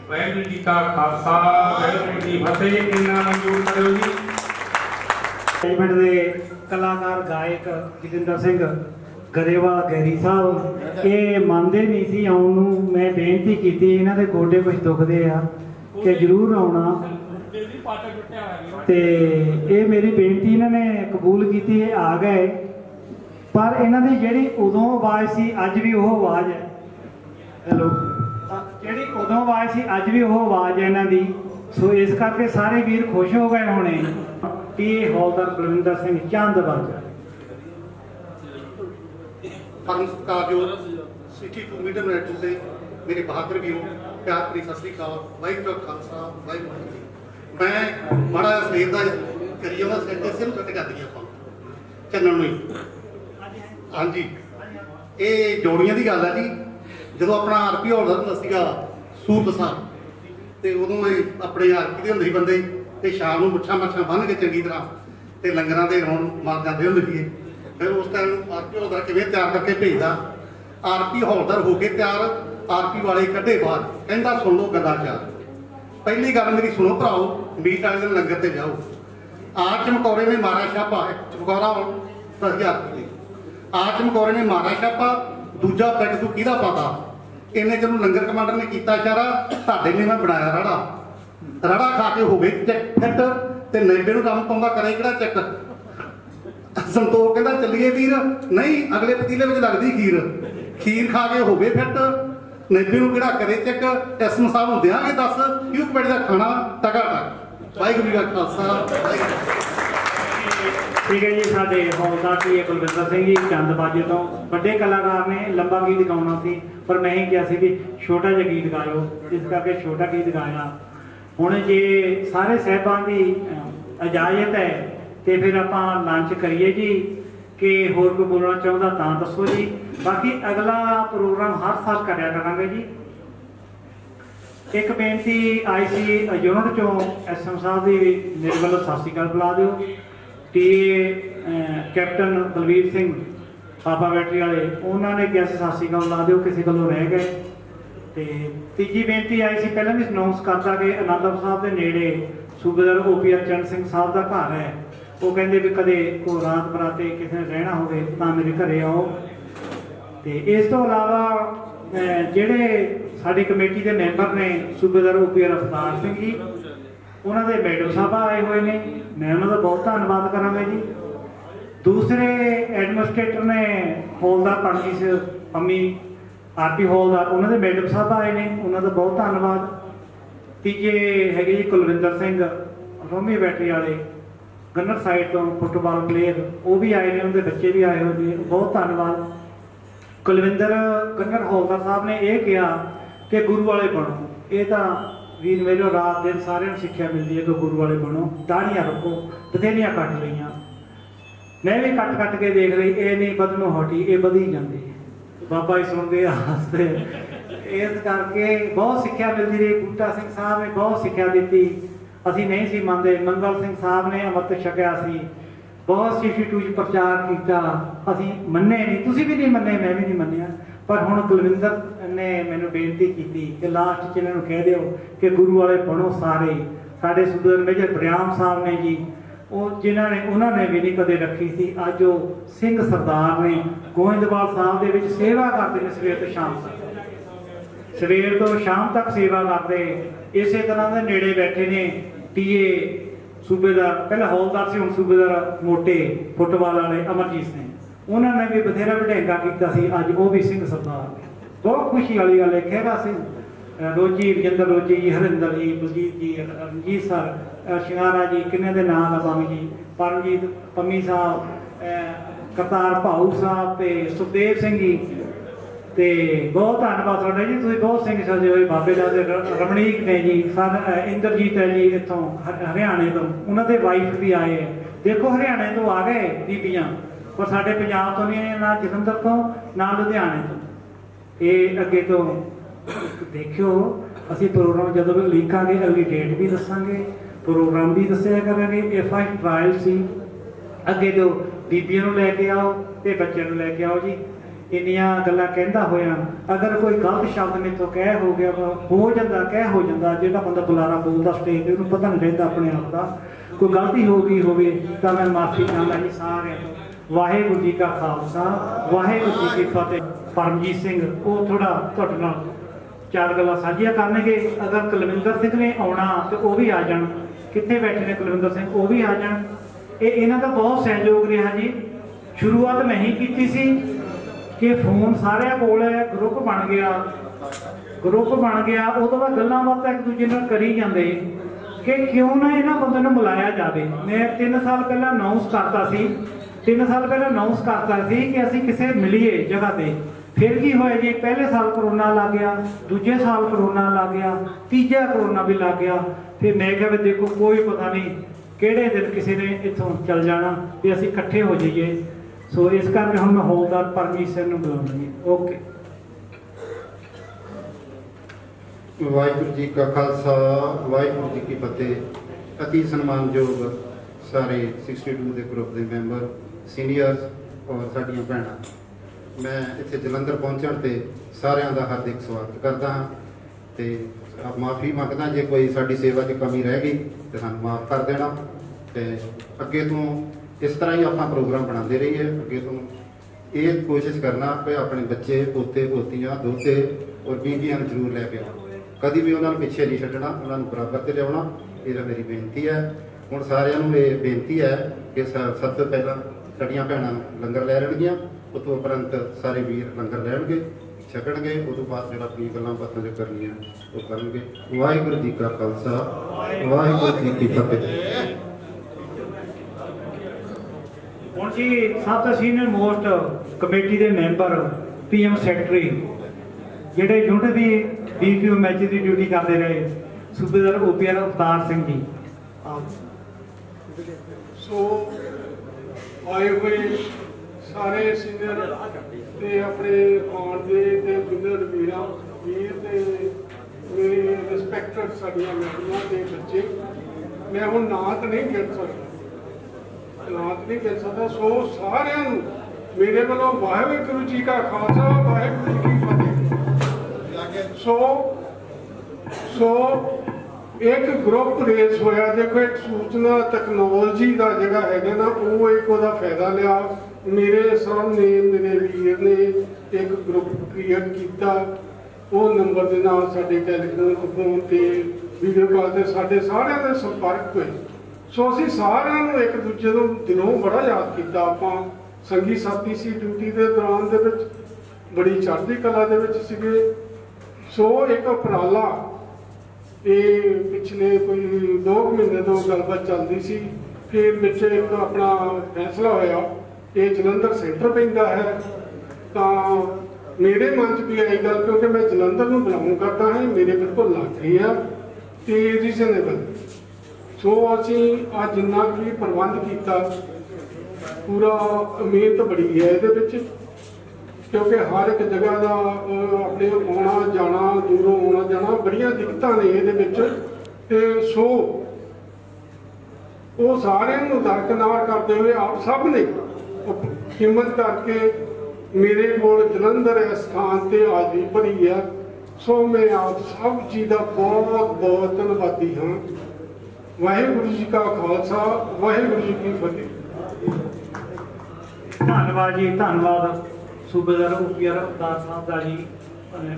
ਵਾਹਿਗੁਰੂ ਜੀ ਕਾ ਖਾਲਸਾ, ਵਾਹਿਗੁਰੂ ਜੀ ਕੀ ਫਤਿਹ। ਇੰਨਾ ਮਨਜ਼ੂਰ ਕਰਿਓ ਜੀ। ਪਿੰਡ ਦੇ ਕਲਾਕਾਰ ਗਾਇਕ ਜੋਗਿੰਦਰ ਸਿੰਘ ਗਰੇਵਾਲ ਗੈਰੀ ਸਾਹਿਬ ਇਹ ਮੰਨਦੇ ਨਹੀਂ ਸੀ ਆਉਣ ਨੂੰ। ਮੈਂ ਬੇਨਤੀ ਕੀਤੀ, ਇਹਨਾਂ ਦੇ ਗੋਡੇ ਕੁਝ ਦੁਖਦੇ ਆ ਕਿ ਜ਼ਰੂਰ ਆਉਣਾ, ਤੇ ਇਹ ਮੇਰੀ ਬੇਨਤੀ ਇਹਨਾਂ ਨੇ ਕਬੂਲ ਕੀਤੀ, ਆ ਗਏ। पर इन्हां दी जिहड़ी उदों आवाज़ सी अज भी वो आवाज़ है। हेलो, जिहड़ी उदों आवाज़ सी अज भी वो आवाज़ है इन्हां दी। सो इस करके सारे वीर खुश हो गए होने कि हौलदार बलविंदर सिंह चंदबाजा परम सत्कारयोग सिटी टू मीडियम डायरेक्टर से मेरे बहादुर भी हो प्यार भरी सत श्री अकाल वाहिगुरू का खालसा वाहिगुरू जी। मैं माड़ा सवेर का करिए ਉਹਦਾ ਸਿਰ ਨੂੰ ਕੱਟ ਕਰ ਦਈਏ ਆਪਾਂ ਚੰਨਣ ਨੂੰ ਹੀ। ਹਾਂਜੀ, ਇਹ ਜੋੜੀਆਂ ਦੀ ਗੱਲ ਹੈ ਜੀ। ਜਦੋਂ ਆਪਣਾ ਆਰਪੀ ਹੌਲਦਾਰ ਹੁੰਦਾ ਸੀਗਾ ਸੂਰਤ ਸਾਹਿਬ ਤੇ ਉਦੋਂ ਇਹ ਆਪਣੇ ਆਰਪੀ ਦੇ ਹੁੰਦੇ ਸੀ ਬੰਦੇ ਤੇ ਸ਼ਾਮ ਨੂੰ ਮੁੱਛਾਂ ਮੱਛਾਂ ਬੰਨ੍ਹ ਕੇ ਚੰਗੀ ਤਰ੍ਹਾਂ ਤੇ ਲੰਗਰਾਂ ਦੇ ਰੌਣ ਮਾਰ ਜਾਂਦੇ ਹੁੰਦੇ ਸੀ। ਫਿਰ ਉਸ ਟਾਈਮ ਆਰਪੀ ਹੌਲਦਾਰ ਕਿਵੇਂ ਤਿਆਰ ਕਰਕੇ ਭੇਜਦਾ, ਆਰਪੀ ਹੌਲਦਾਰ ਹੋ ਕੇ ਤਿਆਰ, ਆਰਪੀ ਵਾਲੇ ਕੱਢੇ ਬਾਹਰ, ਕਹਿੰਦਾ ਸੁਣ ਲਓ ਗੱਲਾਂ ਚਾਰ। ਪਹਿਲੀ ਗੱਲ ਮੇਰੀ ਸੁਣੋ ਭਰਾਓ, ਮੀਟ ਵਾਲੇ ਦਿਨ ਲੰਗਰ ਤੇ ਜਾਓ। ਆ ਚਮਕੌਰੇ ਨੇ ਮਾਰਾ ਛਾਪਾ, ਚਮਕੌਰਾ 10,000 ਰੁਪਏ। ਆ ਚਮਕੌਰੇ ਨੇ ਮਾਰਾ ਛਾਪਾ, ਦੂਜਾ ਪੈਗ ਤੂੰ ਕਿਹਦਾ ਪਤਾ। ਇਹਨੇ ਜਦੋਂ ਲੰਗਰ ਕਮਾਂਡਰ ਨੇ ਕੀਤਾ ਇਸ਼ਾਰਾ, ਤੁਹਾਡੇ ਨੇ ਮੈਂ ਬਣਾਇਆ ਰਾੜਾ ਖਾ ਕੇ ਹੋ ਗਏ ਚੈੱਕ ਫਿੱਟ ਤੇ ਨੇਬੇ ਨੂੰ ਕੰਮ ਪਾਉਂਦਾ ਕਰੇ ਕਿਹੜਾ ਚੈੱਕ। ਸੰਤੋਖ ਕਹਿੰਦਾ ਚੱਲੀਏ ਵੀਰ, ਨਹੀਂ ਅਗਲੇ ਪਤੀਲੇ ਵਿੱਚ ਲੱਗਦੀ ਖੀਰ ਖਾ ਕੇ ਹੋ ਗਏ ਫਿੱਟ, ਨੇਬੇ ਨੂੰ ਕਿਹੜਾ ਕਰੇ ਚੈੱਕ। ਐਸਐਮ ਸਾਹਿਬ ਨੂੰ ਦਿਆਂਗੇ ਦੱਸ ਕਿਉਂ ਕਬੱਡੀ ਦਾ ਖਾਣਾ ਟਕਾ ਟਕ। ਵਾਹਿਗੁਰੂ ਜੀ ਕਾ ਖਾਲਸਾ। ठीक है जी, साडे हौलदार टी बलविंदर सिंह जी चंदबाजे तो बड़े कलाकार ने, लंबा गीत गाना सी पर मैं ही कहा सी भी छोटा जिहा गीत गायो, इस करके छोटा गीत गाया। हुण जे सारे साहिबान की इजाजत है तो फिर आपां लंच करिए जी कि होर कोई बोलना चाहुंदा तां दसो जी। बाकी अगला प्रोग्राम हर साल करया करांगे जी। एक बेनती आई सी यूनिट चों एसएम साहब की मेरे वालों सत श्री अकाल बुला दिओ। टी कैप्टन बलवीर सिंह पापा बैटरी वाले उन्होंने कहा सत श्री अकाल ला दिओ, किसी गलों रह गए। तो तीजी बेनती आई सी, पहले भी अनाउंस करता कि आनंदपुर साहब के नेड़े सूबेदार OPR चरण सिंह साहब का घर है। वो कहते भी कदे को रात बराते किसी ने रहना हो तो मेरे घरे आओ। तो इस तो अलावा ਜਿਹੜੇ साडी कमेटी के मैंबर ने सूबेदार OPR अवतार सिंह जी, उन्होंने मैडम साहब आए हुए ने, मैं उन्होंने बहुत धन्यवाद करांगा जी। दूसरे एडमिनिस्ट्रेटर ने हौलदार परमजीत पम्मी आरपी हौलदार, उन्होंने मैडम साहब आए ने, उन्होंने बहुत धन्यवाद। तीजे है जी कुलविंदर सिंह रोमी बैटरी वाले गन्नर साइड तो फुटबॉल प्लेयर, वो भी आए ने, उनके बच्चे भी आए हुए हैं, बहुत धन्यवाद। कुलविंदर गन्नर हौलदार साहब ने यह कहा कि गुरु वाले बनो। ये तो वीर मेरे रात दिन सारे शिक्षा मिलती है कि गुरु वाले बनो, दाढ़ियाँ रखो, बथेरियाँ कट लिया, मैं भी कट के देख रही, ये नहीं बदनों हटी, ये बधी जाती बाबा ही सुनते हसते। इस करके बहुत शिक्षा मिलती रही। बूटा सिंह साहब ने बहुत शिक्षा दी, असी नहीं सी मनते। मंगल सिंह साहब ने अमृत छकिया सी, बहुत सी टूज प्रचार किया, असी मन्ने नहीं, तुसी भी नहीं मन्ने, मैं भी नहीं मन्निया। पर हुण कुलविंदर ने मैनूं बेनती की कि लास्ट च इन्हां नूं कह दिओ कि गुरु वाले बनो सारे। साडे सूबेदार मेजर बरियाम साहब ने जी, वो जिन्होंने उन्होंने भी नहीं कदे रखी थी, अज वो सिंह सरदार ने गोविंदवाल साहब दे विच सेवा करते हैं सवेर तो शाम तक, सवेर तो शाम तक सेवा करते। इस तरह के नेड़े बैठे ने टीए सूबेदार, पहले हौलदार से, हुण सूबेदार मोटे फुटबॉल वाले अमरजीत सिंह, उन्होंने भी बथेरा वडेंगा किया सी, अज वो भी सिंह सरदार ने। बहुत खुशी वाली गल है। खैरा सिंह रोजी, रजिंदर रोजी जी, हरिंदर जी, बलजीत जी, रंजीत सर, शिंगारा जी, किन्ने दे नाम लवांगे जी, परमजीत पम्मी साहब, करतार भाऊ साहब ते सुखदेव सिंह जी। तो बहुत धन्यवाद साडा जी, तुसीं बहुत सिंह सजे हुए बाबे दा। रमणीक ने जी, सर इंद्रजीत है जी इत्थों हरियाणे तो, उन्होंने वाइफ भी आए। देखो हरियाणे तो आ गए बीबियां, पर साडे पंजाब तो नहीं, ना जलंधर तो ना लुधियाने तो। ये अगे तो देखियो असी प्रोग्राम जदों भी लिखांगे, अगली डेट भी दसांगे, प्रोग्राम भी दस्सिया करांगे। ये फर्स्ट ट्रायल सी, अगे तो बीबियां नूं लैके आओ ते बच्चों नूं लैके आओ जी। इन्नियां गल्लां कहंदा होया अगर कोई गलत शब्द मेरे तो कह हो गया, हो जाता कह हो जाता, जिहड़ा बंदा बुलारा बोलता स्टेज ते उन्हें पता नहीं रहता अपने आप का, कोई गलती हो गई होवे तां मैं माफ़ी चाहता जी सारिਆਂ ਤੋਂ। वाहिगुरू जी का खालसा, वाहिगुरू जी की फतेह। परमजीत सिंह वो थोड़ा तुहाडे नाल चार गल्लां साझियां करनगे। अगर कुलविंदर सिंह ने आउणा तो वो भी आ जाण, कित्थे बैठे ने कुलविंदर सिंह, वो भी आ जाण। ये इन्हां दा बहुत सहयोग रहा जी शुरुआत मैं ही की सी कि फोन सारे कोल है, ग्रुप बन गया, उदों बाद गल्लां बातां एक दूजे नाल करी जांदे कि क्यों ना इन्हां बंदे नूं मिलाया जाए। मैं 3 साल पहले अनाउंस करता सी, 3 साल पहले अनाउंस करता सी कि असीं किसे मिलीए जगह ते। फिर की होया जी, पहले साल करोना लग गया, दूजे साल करोना लग गया, तीजा करोना भी लग गया। फिर मैं कहा भी देखो कोई पता नहीं किहड़े दिन किसी ने इत्थों चल जाना भी असीं इकट्ठे हो जाइए। सो इस करके हुण मैं हौलदार परमेश्वर नूं बुलाउंगी। ओके। वाहिगुरू जी का खालसा, वाहिगुरू जी की फतेह। अति सन्मानयोग सारे 62 के ग्रुप के मैंबर, सीनियर्स और साड़ियाँ भैणां, मैं इत्थे जलंधर पहुँचण ते सारिਆਂ ਦਾ हार्दिक स्वागत करता हाँ। तो माफ़ी मंगदा जे कोई साड़ी सेवा की कमी रह गई तो सानूं माफ़ कर देना। तो अगे तो इस तरह ही आप प्रोग्राम बनाते रहिए। अगे तो ये कोशिश करना कि अपने बच्चे, पोते पोतियाँ, दोते और बीबियां जरूर लैके आओ, कभी भी उन्होंने पिछे नहीं छड्डना, उन्होंने बराबर से लिया। ये मेरी बेनती है। हुण सारिਆਂ ਨੂੰ ये बेनती है कि सब तो पहला साड़ियाँ भैणां लंगर लै लैणगीਆਂ, उस तो उपरंत सारे वीर लंगर लैणगे, छकणगे, उस तो बाद जो अपनी गल्लां बातां जो करनियां वो करनगे। वाहिगुरू जी का खालसा, वाहिगुरू जी की फतेह। हुण जी सब तो सीनियर मोस्ट कमेटी के मैंबर, PM सैकटरी जिहड़े यूनिट की BPO मैच की ड्यूटी करते रहे, सूबेदार OPR अवतार सिंह जी। सो आए हुए सारे सीनियर ते अपने आउण दे ते विनर वीर ते मेरे रिस्पैक्टेड साड़ियां मैडमां ते बच्चे, मैं हुण नां तो नहीं गिण सकदा, सो सारिਆਂ ਨੂੰ मेरे वालों वाहिगुरू जी का खालसा, वाहिगुरू जी की फतेह। सो एक ग्रुप रेस होया। देखो एक सूचना तकनोलॉजी का जगह है ना, वो एक ਉਹਦਾ फायदा लिया। मेरे सामने मेरे वीर ने एक ग्रुप क्रिएट किया, वो नंबर के नाल साडे टैलीफोन फोन ते वीडियो कॉल ते साडे सारिਆਂ ਦੇ संपर्क हुए। सो असीं सारिਆਂ ਨੂੰ एक दूजे ਨੂੰ दिलों बड़ा याद किया। आपां संगी साथी सी, ड्यूटी के दौरान दे विच बड़ी चढ़ती कला दे विच सीगे। सो एक उपराला ये पिछले कोई 2 महीने तो गलबात चलती सी, फिर विच एक अपना फैसला होया ये जलंधर सेंटर पैंदा है। तो मेरे मन च भी आई गल, क्योंकि मैं जलंधर में बिलोंग करता है, मेरे बिल्कुल लग रही है तो रीजनेबल। सो असी आज जिन्ना भी प्रबंध किया पूरा उम्मीद बड़ी है ये, क्योंकि हर एक जगह का अपने आना जाना, दूरों आना जाना बड़िया दिक्कत ने ये। सो वो सारे दरकिनार करते हुए आप सब ने हिम्मत करके मेरे को जलंधर इस स्थान से हाजरी भरी है। सो मैं आप सब जी का बहुत बहुत धन्यवादी हाँ। वाहिगुरू जी का खालसा, वाहिगुरू जी की फतेह। धन्यवाद जी, धन्यवाद सूबेदार OPR अवतार साहब का जी,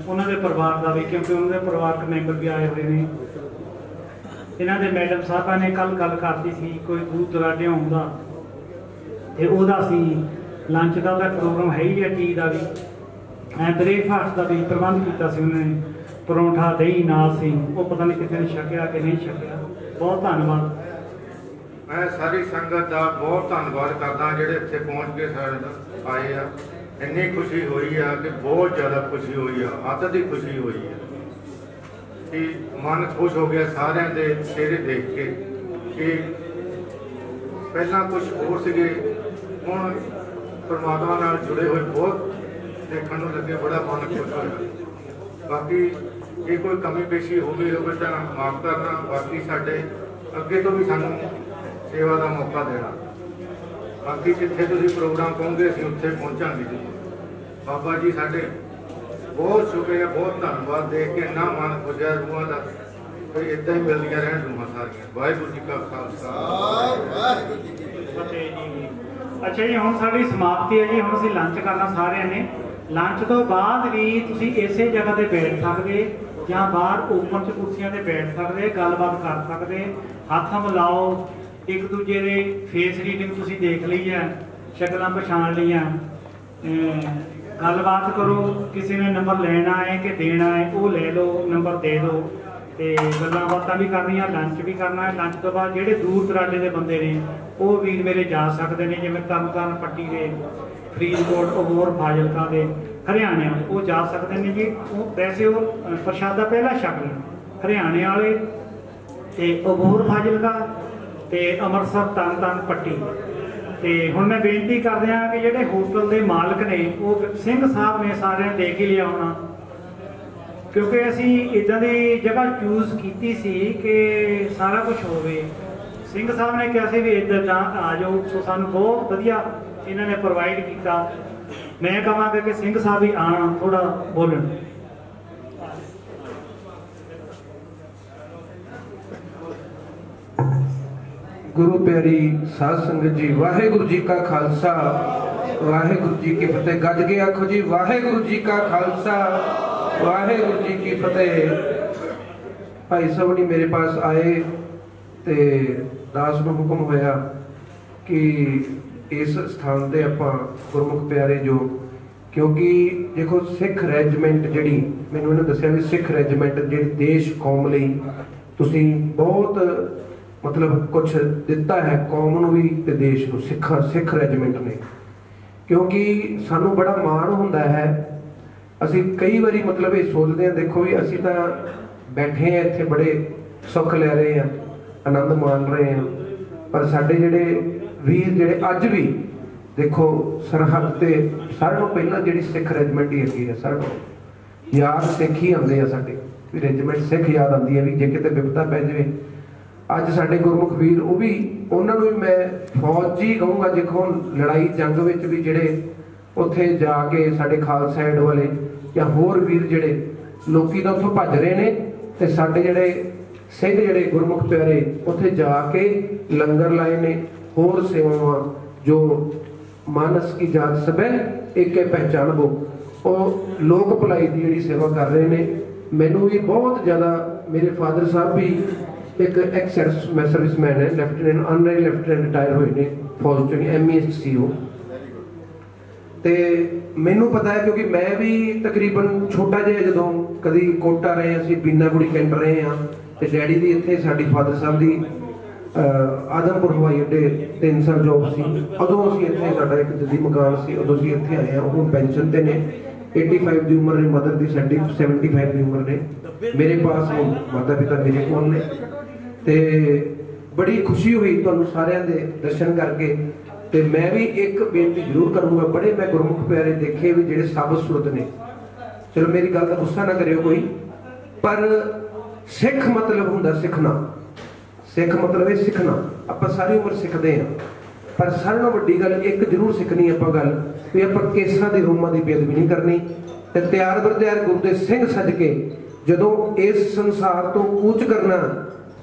उन्होंने परिवार का भी, क्योंकि उन्होंने परिवारक मैंबर भी आए हुए हैं। इन्हों के मैडम साहबा ने कल गल करती सी कोई दूर दराडे आउंदा ते ओहदा सी लंच का प्रोग्राम है ही है, टी का भी, ब्रेकफास्ट का भी प्रबंध किया सी उन्होंने, परौंठा दही नाल सी, वो पता नहीं किसी ने छकिया कि नहीं छकिया। बहुत धन्यवाद। मैं सारी संगत का बहुत धन्यवाद करदा जिहड़े इत्थे पहुँच के सारे आए आ। इन्नी खुशी हुई है कि बहुत ज़्यादा खुशी हुई है, अत की खुशी हुई है कि मन खुश हो गया सारे दे चेहरे देख के कि पहला कुछ होर सीगे, हुण परमात्मा नाल जुड़े हुए बहुत देखने को लगे, बड़ा मन खुश होया। बाकी ये कोई कमी पेशी हो गई होवे तो माफ करना, बाकी साडे अगे तो भी सानू सेवा का मौका देना। बाकी जिथे तुसीं प्रोग्राम कहोगे असीं उत्थे पहुंचांगे जी। बाबा जी साडे बहुत शुक्रिया, बहुत धन्यवाद देख के इन्ना मन खुशा रूहां दा, कोई इदां ही मिलदियां रहण रूहां सारियां। वाहिगुरू जी का खालसा, वाहिगुरू जी की फतेह। अच्छा जी, हुण साडी समाप्ति है जी। हुण असीं लंच करना सारिਆਂ ने। लंच तो बाद भी तुसीं इसे जगह ते बैठ सकदे ਜਾਂ बाहर ओपन च कुर्सियां ते बैठ सकदे, गलबात कर सकदे, हत्थ मिलाओ, एक दूजे दे फेस रीडिंग तुसीं देख ली है। ਸ਼ਕਲਾਂ ਪਛਾਣ ਲਈਆਂ। ਗੱਲਬਾਤ ਕਰੋ, ਕਿਸੇ ਨੇ ਨੰਬਰ ਲੈਣਾ ਹੈ ਕਿ ਦੇਣਾ ਹੈ ਉਹ ਲੈ ਲਓ, ਨੰਬਰ ਦੇ ਦਿਓ ਤੇ ਗੱਲਾਂ ਬਾਤਾਂ ਵੀ ਕਰਨੀਆਂ, ਲੰਚ ਵੀ ਕਰਨਾ ਹੈ। ਲੰਚ ਤੋਂ ਬਾਅਦ ਜਿਹੜੇ ਦੂਰ ਦਰਾਡੇ ਦੇ ਬੰਦੇ ਨੇ ਉਹ ਵੀਰ ਮੇਰੇ ਜਾ ਸਕਦੇ ਨੇ, ਜਿਵੇਂ ਤਰਨਤਾਰਨ ਪੱਟੀ ਦੇ, ਫਰੀਦਕੋਟ, ਅਬੋਹਰ, ਫਾਜ਼ਿਲਕਾ ਦੇ, ਹਰਿਆਣੇ ਵਾਲੇ ਉਹ ਜਾ ਸਕਦੇ ਨੇ ਜੀ। ਉਹ ਵੈਸੇ ਉਹ ਪ੍ਰਸ਼ਾਦਾ ਪਹਿਲਾਂ ਛਕ ਲੈਣ, ਹਰਿਆਣੇ ਵਾਲੇ ਤੇ ਅਬੋਹਰ, ਫਾਜ਼ਿਲਕਾ ਤੇ ਅੰਮ੍ਰਿਤਸਰ, ਤਰਨਤਾਰਨ ਪੱਟੀ। ਤੇ ਹੁਣ ਮੈਂ ਬੇਨਤੀ ਕਰ ਰਿਹਾ ਕਿ ਜਿਹੜੇ ਹੋਟਲ ਦੇ ਮਾਲਕ ਨੇ ਉਹ ਸਿੰਘ ਸਾਹਿਬ ਨੇ ਸਾਰਿਆਂ ਦੇ ਕੇ ਲਿਆਉਣਾ, ਕਿਉਂਕਿ ਅਸੀਂ ਇੱਦਾਂ ਦੀ ਜਗ੍ਹਾ ਚੂਜ਼ ਕੀਤੀ ਸੀ ਕਿ ਸਾਰਾ ਕੁਝ ਹੋਵੇ। ਸਿੰਘ ਸਾਹਿਬ ਨੇ ਕਿਹਾ ਸੀ ਵੀ ਇੱਧਰ ਆ ਜਾਓ, ਸੋ ਸਾਨੂੰ ਬਹੁਤ ਵਧੀਆ ਇਹਨਾਂ ਨੇ ਪ੍ਰੋਵਾਈਡ ਕੀਤਾ। ਮੈਂ ਕਹਾਂਗਾ ਕਿ ਸਿੰਘ ਸਾਹਿਬ ਵੀ ਆਉਣ, ਥੋੜਾ ਬੋਲਣ। ਗੁਰੂ ਪਿਆਰੀ ਸਾਧ ਸੰਗਤ ਜੀ, ਵਾਹਿਗੁਰੂ ਜੀ ਕਾ ਖਾਲਸਾ, ਵਾਹਿਗੁਰੂ ਜੀ ਕੀ ਫਤਿਹ। ਗੱਜ ਕੇ ਆਖੋ ਜੀ, ਵਾਹਿਗੁਰੂ ਜੀ ਕਾ ਖਾਲਸਾ, ਵਾਹਿਗੁਰੂ ਜੀ ਕੀ ਫਤਿਹ। ਭਾਈ ਸਾਹਿਬ ਜੀ ਮੇਰੇ ਪਾਸ ਆਏ ਤੇ ਦਾਸ ਨੂੰ ਹੁਕਮ ਹੋਇਆ ਕਿ ਇਸ ਸਥਾਨ ਤੇ ਆਪਾਂ ਗੁਰਮੁਖ ਪਿਆਰੇ ਜੋ, ਕਿਉਂਕਿ ਦੇਖੋ ਸਿੱਖ ਰੈਜੀਮੈਂਟ ਜਿਹੜੀ, ਮੈਨੂੰ ਇਹਨੇ ਦੱਸਿਆ ਵੀ ਸਿੱਖ ਰੈਜੀਮੈਂਟ ਜਿਹੜੀ ਦੇਸ਼ ਕੌਮ ਲਈ ਤੁਸੀਂ ਬਹੁਤ ਮਤਲਬ ਕੁਝ ਦਿੱਤਾ ਹੈ ਕੌਮ ਨੂੰ ਵੀ ਤੇ ਦੇਸ਼ ਨੂੰ, ਸਿੱਖ ਰੈਜੀਮੈਂਟ ਨੇ। ਕਿਉਂਕਿ ਸਾਨੂੰ ਬੜਾ ਮਾਣ ਹੁੰਦਾ ਹੈ, ਅਸੀਂ ਕਈ ਵਾਰੀ ਮਤਲਬ ਇਹ ਸੋਚਦੇ ਹਾਂ, ਦੇਖੋ ਵੀ ਅਸੀਂ ਤਾਂ ਬੈਠੇ ਹਾਂ ਇੱਥੇ ਬੜੇ ਸੁੱਖ ਲੈ ਰਹੇ ਹਾਂ, ਆਨੰਦ ਮਾਣ ਰਹੇ ਹਾਂ, ਪਰ ਸਾਡੇ ਜਿਹੜੇ ਵੀਰ ਜਿਹੜੇ ਅੱਜ ਵੀ ਦੇਖੋ ਸਰਹੱਦ ਤੇ ਸਾਰਿਆਂ ਨੂੰ ਪਹਿਲਾਂ ਜਿਹੜੀ ਸਿੱਖ ਰੈਜੀਮੈਂਟ ਹੀ ਹੈਗੀ ਹੈ, ਸਾਰਿਆਂ ਨੂੰ ਯਾਦ ਸਿੱਖ ਹੀ ਆਉਂਦੇ ਆ ਸਾਡੇ, ਵੀ ਰੈਜੀਮੈਂਟ ਸਿੱਖ ਯਾਦ ਆਉਂਦੀ ਹੈ ਵੀ ਜੇ ਕਿਤੇ ਵਿਪਤਾ ਪੈ ਜਾਵੇ। ਅੱਜ ਸਾਡੇ ਗੁਰਮੁਖ ਵੀਰ ਉਹ ਵੀ, ਉਹਨਾਂ ਨੂੰ ਵੀ ਮੈਂ ਫੌਜੀ ਕਹੂੰਗਾ, ਦੇਖੋ ਲੜਾਈ ਜੰਗ ਵਿੱਚ ਵੀ ਜਿਹੜੇ ਉੱਥੇ ਜਾ ਕੇ ਸਾਡੇ ਖਾਲਸਾ ਏਡ ਵਾਲੇ ਜਾਂ ਹੋਰ ਵੀਰ ਜਿਹੜੇ ਲੋਕੀ ਤਾਂ ਉੱਥੋਂ ਭੱਜ ਰਹੇ ਨੇ, ਤੇ ਸਾਡੇ ਜਿਹੜੇ ਸਿੰਘ ਜਿਹੜੇ ਗੁਰਮੁਖ ਪਿਆਰੇ ਉੱਥੇ ਜਾ ਕੇ ਲੰਗਰ ਲਾਏ ਨੇ, ਹੋਰ ਸੇਵਾਵਾਂ ਜੋ ਮਾਨਸ ਕੀ ਜਾਤ ਸਭੈ ਏਕੇ ਪਹਿਚਾਨਬੋ, ਉਹ ਲੋਕ ਭਲਾਈ ਦੀ ਜਿਹੜੀ ਸੇਵਾ ਕਰ ਰਹੇ ਨੇ। ਮੈਨੂੰ ਵੀ ਬਹੁਤ ਜ਼ਿਆਦਾ, ਮੇਰੇ ਫਾਦਰ ਸਾਹਿਬ ਵੀ ਇੱਕ ਸਰਵਿਸਮੈਨ ਹੈ, ਲੈਫਟੀਨੈਂਟ, ਆਨਰੇਰੀ ਲੈਫਟੀਨੈਂਟ ਰਿਟਾਇਰ ਹੋਏ ਨੇ ਫੌਜ ਚੋਂ, MES CO। ਤੇ ਮੈਨੂੰ ਪਤਾ ਹੈ ਕਿਉਂਕਿ ਮੈਂ ਵੀ ਤਕਰੀਬਨ ਛੋਟਾ ਜਿਹਾ ਜਦੋਂ ਕਦੀ ਕੋਟਾ ਰਹੇ, ਅਸੀਂ ਬੀਨਾਗੁੜੀ ਕੈਂਟ ਰਹੇ ਹਾਂ, ਤੇ ਡੈਡੀ ਦੀ ਇੱਥੇ ਸਾਡੀ ਫਾਦਰ ਸਾਹਿਬ ਦੀ ਆਦਮਪੁਰ ਹਵਾਈ ਅੱਡੇ 3 ਸਾਲ ਜੋਬ ਸੀ, ਉਦੋਂ ਅਸੀਂ ਇੱਥੇ, ਸਾਡਾ ਇੱਕ ਜੱਦੀ ਮਕਾਨ ਸੀ, ਉਦੋਂ ਅਸੀਂ ਇੱਥੇ ਆਏ ਹਾਂ। ਉਹ ਪੈਨਸ਼ਨ ਤੇ ਨੇ, 85 ਦੀ ਉਮਰ ਨੇ, ਮਦਰ ਦੀ ਸਾਡੀ 75 ਦੀ ਉਮਰ ਨੇ। ਮੇਰੇ ਪਾਸ ਮਾਤਾ ਪਿਤਾ ਮੇਰੇ ਕੋਲ ਨੇ, ਤੇ ਬੜੀ ਖੁਸ਼ੀ ਹੋਈ ਤੁਹਾਨੂੰ ਸਾਰਿਆਂ ਦੇ ਦਰਸ਼ਨ ਕਰਕੇ। ਤੇ ਮੈਂ ਵੀ ਇੱਕ ਬੇਨਤੀ ਜ਼ਰੂਰ ਕਰੂੰਗਾ, ਬੜੇ ਮੈਂ ਗੁਰਮੁਖ ਪਿਆਰੇ ਦੇਖੇ ਵੀ ਜਿਹੜੇ ਸਾਬਤ ਸੁਰਤ ਨੇ, ਚਲੋ ਮੇਰੀ ਗੱਲ ਦਾ ਗੁੱਸਾ ਨਾ ਕਰਿਓ ਕੋਈ, ਪਰ ਸਿੱਖ ਮਤਲਬ ਹੁੰਦਾ ਸਿੱਖਣਾ, ਸਿੱਖ ਮਤਲਬ ਇਹ ਸਿੱਖਣਾ। ਆਪਾਂ ਸਾਰੀ ਉਮਰ ਸਿੱਖਦੇ ਹਾਂ, ਪਰ ਸਾਰਿਆਂ ਨਾਲੋਂ ਵੱਡੀ ਗੱਲ ਇੱਕ ਜ਼ਰੂਰ ਸਿੱਖਣੀ ਆਪਾਂ ਗੱਲ, ਵੀ ਆਪਾਂ ਕੇਸਾਂ ਦੀ ਰੋਮਾਂ ਦੀ ਬੇਅਦਬੀ ਨਹੀਂ ਕਰਨੀ। ਤੇ ਤਿਆਰ ਬਰ ਤਿਆਰ ਗੁਰੂ ਦੇ ਸਿੰਘ ਸੱਜ ਕੇ ਜਦੋਂ ਇਸ ਸੰਸਾਰ ਤੋਂ ਕੂਚ ਕਰਨਾ,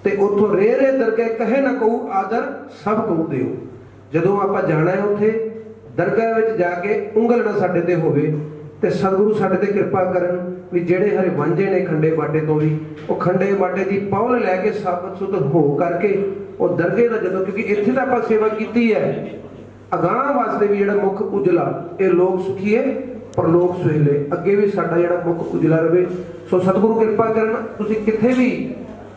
ਤੇ ਉੱਥੋਂ ਰੇ ਦਰਗਾਹ ਕਹੇ ਨਾ ਕਹੂ ਆਦਰ ਸਭ ਕਹੂ ਦਿਓ। ਜਦੋਂ ਆਪਾਂ ਜਾਣਾ ਹੈ ਉੱਥੇ ਦਰਗਾਹ ਵਿੱਚ ਜਾ ਕੇ ਉਂਗਲ ਨਾ ਸਾਡੇ ਤੇ ਹੋਵੇ, ਤੇ ਸਤਿਗੁਰੂ ਸਾਡੇ ਤੇ ਕਿਰਪਾ ਕਰਨ ਵੀ ਜਿਹੜੇ ਹਰੇ ਵਾਂਝੇ ਨੇ ਖੰਡੇ ਬਾਟੇ ਤੋਂ ਵੀ, ਉਹ ਖੰਡੇ ਬਾਟੇ ਦੀ ਪੌਲ ਲੈ ਕੇ ਸਾਬਤ ਸੁਧ ਹੋ ਕਰਕੇ ਉਹ ਦਰਗਾਹ ਦਾ ਜਦੋਂ, ਕਿਉਂਕਿ ਇੱਥੇ ਤਾਂ ਆਪਾਂ ਸੇਵਾ ਕੀਤੀ ਹੈ, ਅਗਾਂਹ ਵਾਸਤੇ ਵੀ ਜਿਹੜਾ ਮੁੱਖ ਉਜਲਾ, ਇਹ ਲੋਕ ਸੁਖੀਏ ਪਰਲੋਕ ਸੁਹੇਲੇ, ਅੱਗੇ ਵੀ ਸਾਡਾ ਜਿਹੜਾ ਮੁੱਖ ਉਜਲਾ ਰਵੇ। ਸੋ ਸਤਿਗੁਰੂ ਕਿਰਪਾ ਕਰਨ, ਤੁਸੀਂ ਕਿੱਥੇ ਵੀ,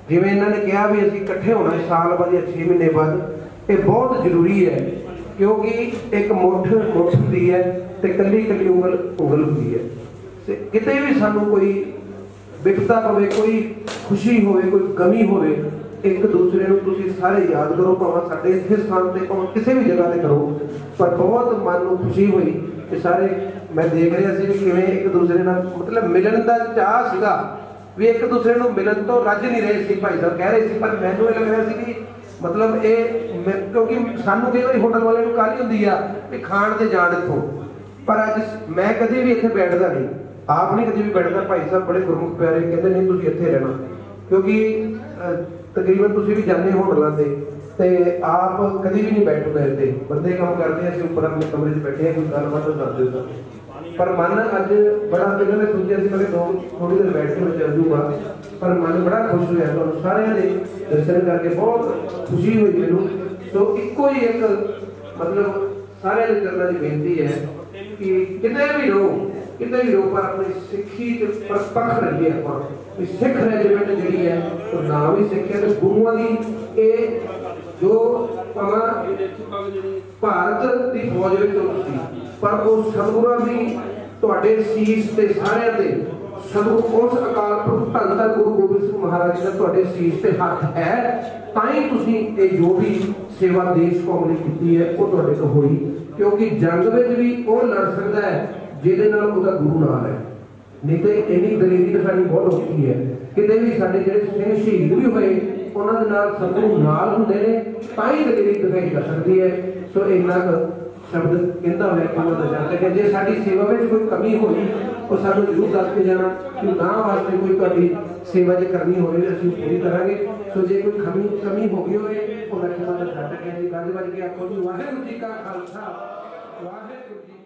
ਜਿਵੇਂ ਇਹਨਾਂ ਨੇ ਕਿਹਾ ਵੀ ਅਸੀਂ ਇਕੱਠੇ ਹੋਣਾ ਸਾਲ ਬਾਅਦ ਜਾਂ 6 ਮਹੀਨੇ ਬਾਅਦ, ਇਹ ਬਹੁਤ ਜ਼ਰੂਰੀ ਹੈ, ਕਿਉਂਕਿ ਇੱਕ ਮੁੱਠ ਹੁੰਦੀ ਹੈ ਤੇ ਕੱਲੀ ਉਂਗਲ ਹੁੰਦੀ ਹੈ। ਤੇ ਕਿਤੇ ਵੀ ਸਾਨੂੰ ਕੋਈ ਵਿਪਤਾ ਪਵੇ, ਕੋਈ ਖੁਸ਼ੀ ਹੋਵੇ, ਕੋਈ ਗਮੀ ਹੋਵੇ, ਇੱਕ ਦੂਸਰੇ ਨੂੰ ਤੁਸੀਂ ਸਾਰੇ ਯਾਦ ਕਰੋ, ਭਾਵੇਂ ਸਾਡੇ ਇੱਥੇ ਸਥਾਨ ਤੇ, ਭਾਵੇਂ ਕਿਸੇ ਵੀ ਜਗ੍ਹਾ ਤੇ ਕਰੋ। ਪਰ ਬਹੁਤ ਮਨ ਨੂੰ ਖੁਸ਼ੀ ਹੋਈ ਕਿ ਸਾਰੇ, ਮੈਂ ਦੇਖ ਰਿਹਾ ਸੀ ਵੀ ਕਿਵੇਂ ਇੱਕ ਦੂਸਰੇ ਨਾਲ ਮਤਲਬ ਮਿਲਣ ਦਾ ਚਾਹ ਸੀਗਾ, ਵੀ ਇੱਕ ਦੂਸਰੇ ਨੂੰ ਮਿਲਣ ਤੋਂ ਰੱਜ ਨਹੀਂ ਰਹੇ ਸੀ। ਭਾਈ ਸਾਹਿਬ ਕਹਿ ਰਹੇ ਸੀ, ਪਰ ਮੈਨੂੰ ਇਹ ਲੱਗ ਰਿਹਾ ਸੀ ਕਿ ਮਤਲਬ ਇਹ, ਕਿਉਂਕਿ ਸਾਨੂੰ ਕਈ ਵਾਰੀ ਹੋਟਲ ਵਾਲੇ ਨੂੰ ਕਾਹਲੀ ਹੁੰਦੀ ਆ ਵੀ ਖਾਣ ਤੇ ਜਾਣ ਇੱਥੋਂ, ਪਰ ਅੱਜ ਮੈਂ ਕਦੇ ਵੀ ਇੱਥੇ ਬੈਠਦਾ ਨਹੀਂ, ਆਪ ਨਹੀਂ ਕਦੇ ਵੀ ਬੈਠਦਾ। ਭਾਈ ਸਾਹਿਬ ਬੜੇ ਗੁਰਮੁਖ ਪਿਆਰੇ ਕਹਿੰਦੇ ਨਹੀਂ ਤੁਸੀਂ ਇੱਥੇ ਰਹਿਣਾ, ਕਿਉਂਕਿ ਤਕਰੀਬਨ ਤੁਸੀਂ ਵੀ ਜਾਂਦੇ ਹੋਟਲਾਂ ਤੇ ਆਪ ਕਦੀ ਵੀ ਨਹੀਂ ਬੈਠੋ ਗਏ ਤੇ ਬੰਦੇ ਕੰਮ ਕਰਦੇ, ਅਸੀਂ ਉੱਪਰ ਆਪਣੇ ਕਮਰੇ 'ਚ ਬੈਠੇ ਹਾਂ, ਕੋਈ ਗੱਲਬਾਤ ਕਰਦੇ ਸਨ। ਪਰ ਮਨ ਅੱਜ ਬੜਾ, ਪਹਿਲਾਂ ਮੈਂ ਸੋਚਿਆ ਸੀ ਮੈਂ ਥੋੜੀ ਦੇਰ ਬੈਠ ਕੇ ਮੈਂ ਚੱਲ ਜੂਗਾ, ਪਰ ਮਨ ਬੜਾ ਖੁਸ਼ ਹੋਇਆ ਤੁਹਾਨੂੰ ਸਾਰਿਆਂ ਦੇ ਦਰਸ਼ਨ ਕਰਕੇ, ਬਹੁਤ ਖੁਸ਼ੀ ਹੋਈ ਮੈਨੂੰ। ਸੋ ਇੱਕੋ ਹੀ ਇੱਕ ਮਤਲਬ सारे दे चरणों च बेनती है कि किते भी रहो पर अपनी सिੱਖੀ ਤੇ ਪਰਖ ਰੱਖੀਏ ਆਪਾਂ ਵੀ ਸਿੱਖ ਰੈਜੀਮੈਂਟ ਜਿਹੜੀ ਹੈ ਉਹ ਨਾ ਵੀ ਸਿੱਖਿਆ ਤੇ ਗੁਰੂਆਂ ਦੀ ਇਹ ਜੋ ਭਾਰਤ ਦੀ ਫੌਜ ਵਿੱਚ ਸੀ ਪਰ ਉਹ ਸਤਿਗੁਰਾਂ ਦੀ ਤੁਹਾਡੇ ਸੀਸ ਤੇ ਸਾਰਿਆਂ ਤੇ ਸਤਿਗੁਰੂ ਉਸ ਅਕਾਲ ਪੁਰਖ ਧੰਨ ਧੰਨ ਗੁਰੂ ਗੋਬਿੰਦ ਸਿੰਘ ਮਹਾਰਾਜ ਦਾ ਤੁਹਾਡੇ ਸੀਸ ਤੇ ਹੱਥ ਹੈ ਤਾਂ ਹੀ ਤੁਸੀਂ ਇਹ ਜੋ ਵੀ ਸੇਵਾ ਦੇਸ਼ ਕੌਮ ਲਈ ਕੀਤੀ ਹੈ ਉਹ ਤੁਹਾਡੇ ਤੋਂ ਹੋਈ ਕਿਉਂਕਿ ਜੰਗ ਵਿੱਚ ਵੀ ਉਹ ਲੜ ਸਕਦਾ ਹੈ ਜਿਹਦੇ ਨਾਲ ਉਹਦਾ ਗੁਰੂ ਨਾਲ ਹੈ ਨਹੀਂ ਤੇ ਇੰਨੀ ਦਲੇਰੀ ਦਿਖਾਣੀ ਬਹੁਤ ਔਖੀ ਹੈ ਕਿਤੇ ਵੀ ਸਾਡੇ ਜਿਹੜੇ ਸਿੰਘ ਸ਼ਹੀਦ ਵੀ ਹੋਏ ਉਹਨਾਂ ਦੇ ਨਾਲ ਸਤਿਗੁਰੂ ਨਾਲ ਹੁੰਦੇ ਨੇ ਤਾਂ ਹੀ ਦਲੇਰੀ ਦਿਖਾਈ ਜਾ ਸਕਦੀ ਹੈ ਸੋ ਇੰਨਾ शब्द कहता है कि वो जानते हैं जे साडी सेवा में कोई कमी होई तो सानू जरूर दस के जाना कि ना वास्ते कोई कभी सेवा जे करनी होवे असि पूरी करांगे सो जे कोई कमी हो गई होवे ओ रखना दा छड्ड के जी गज वज के आखो जी वाहिगुरू जी का खालसा वाहिगुरू जी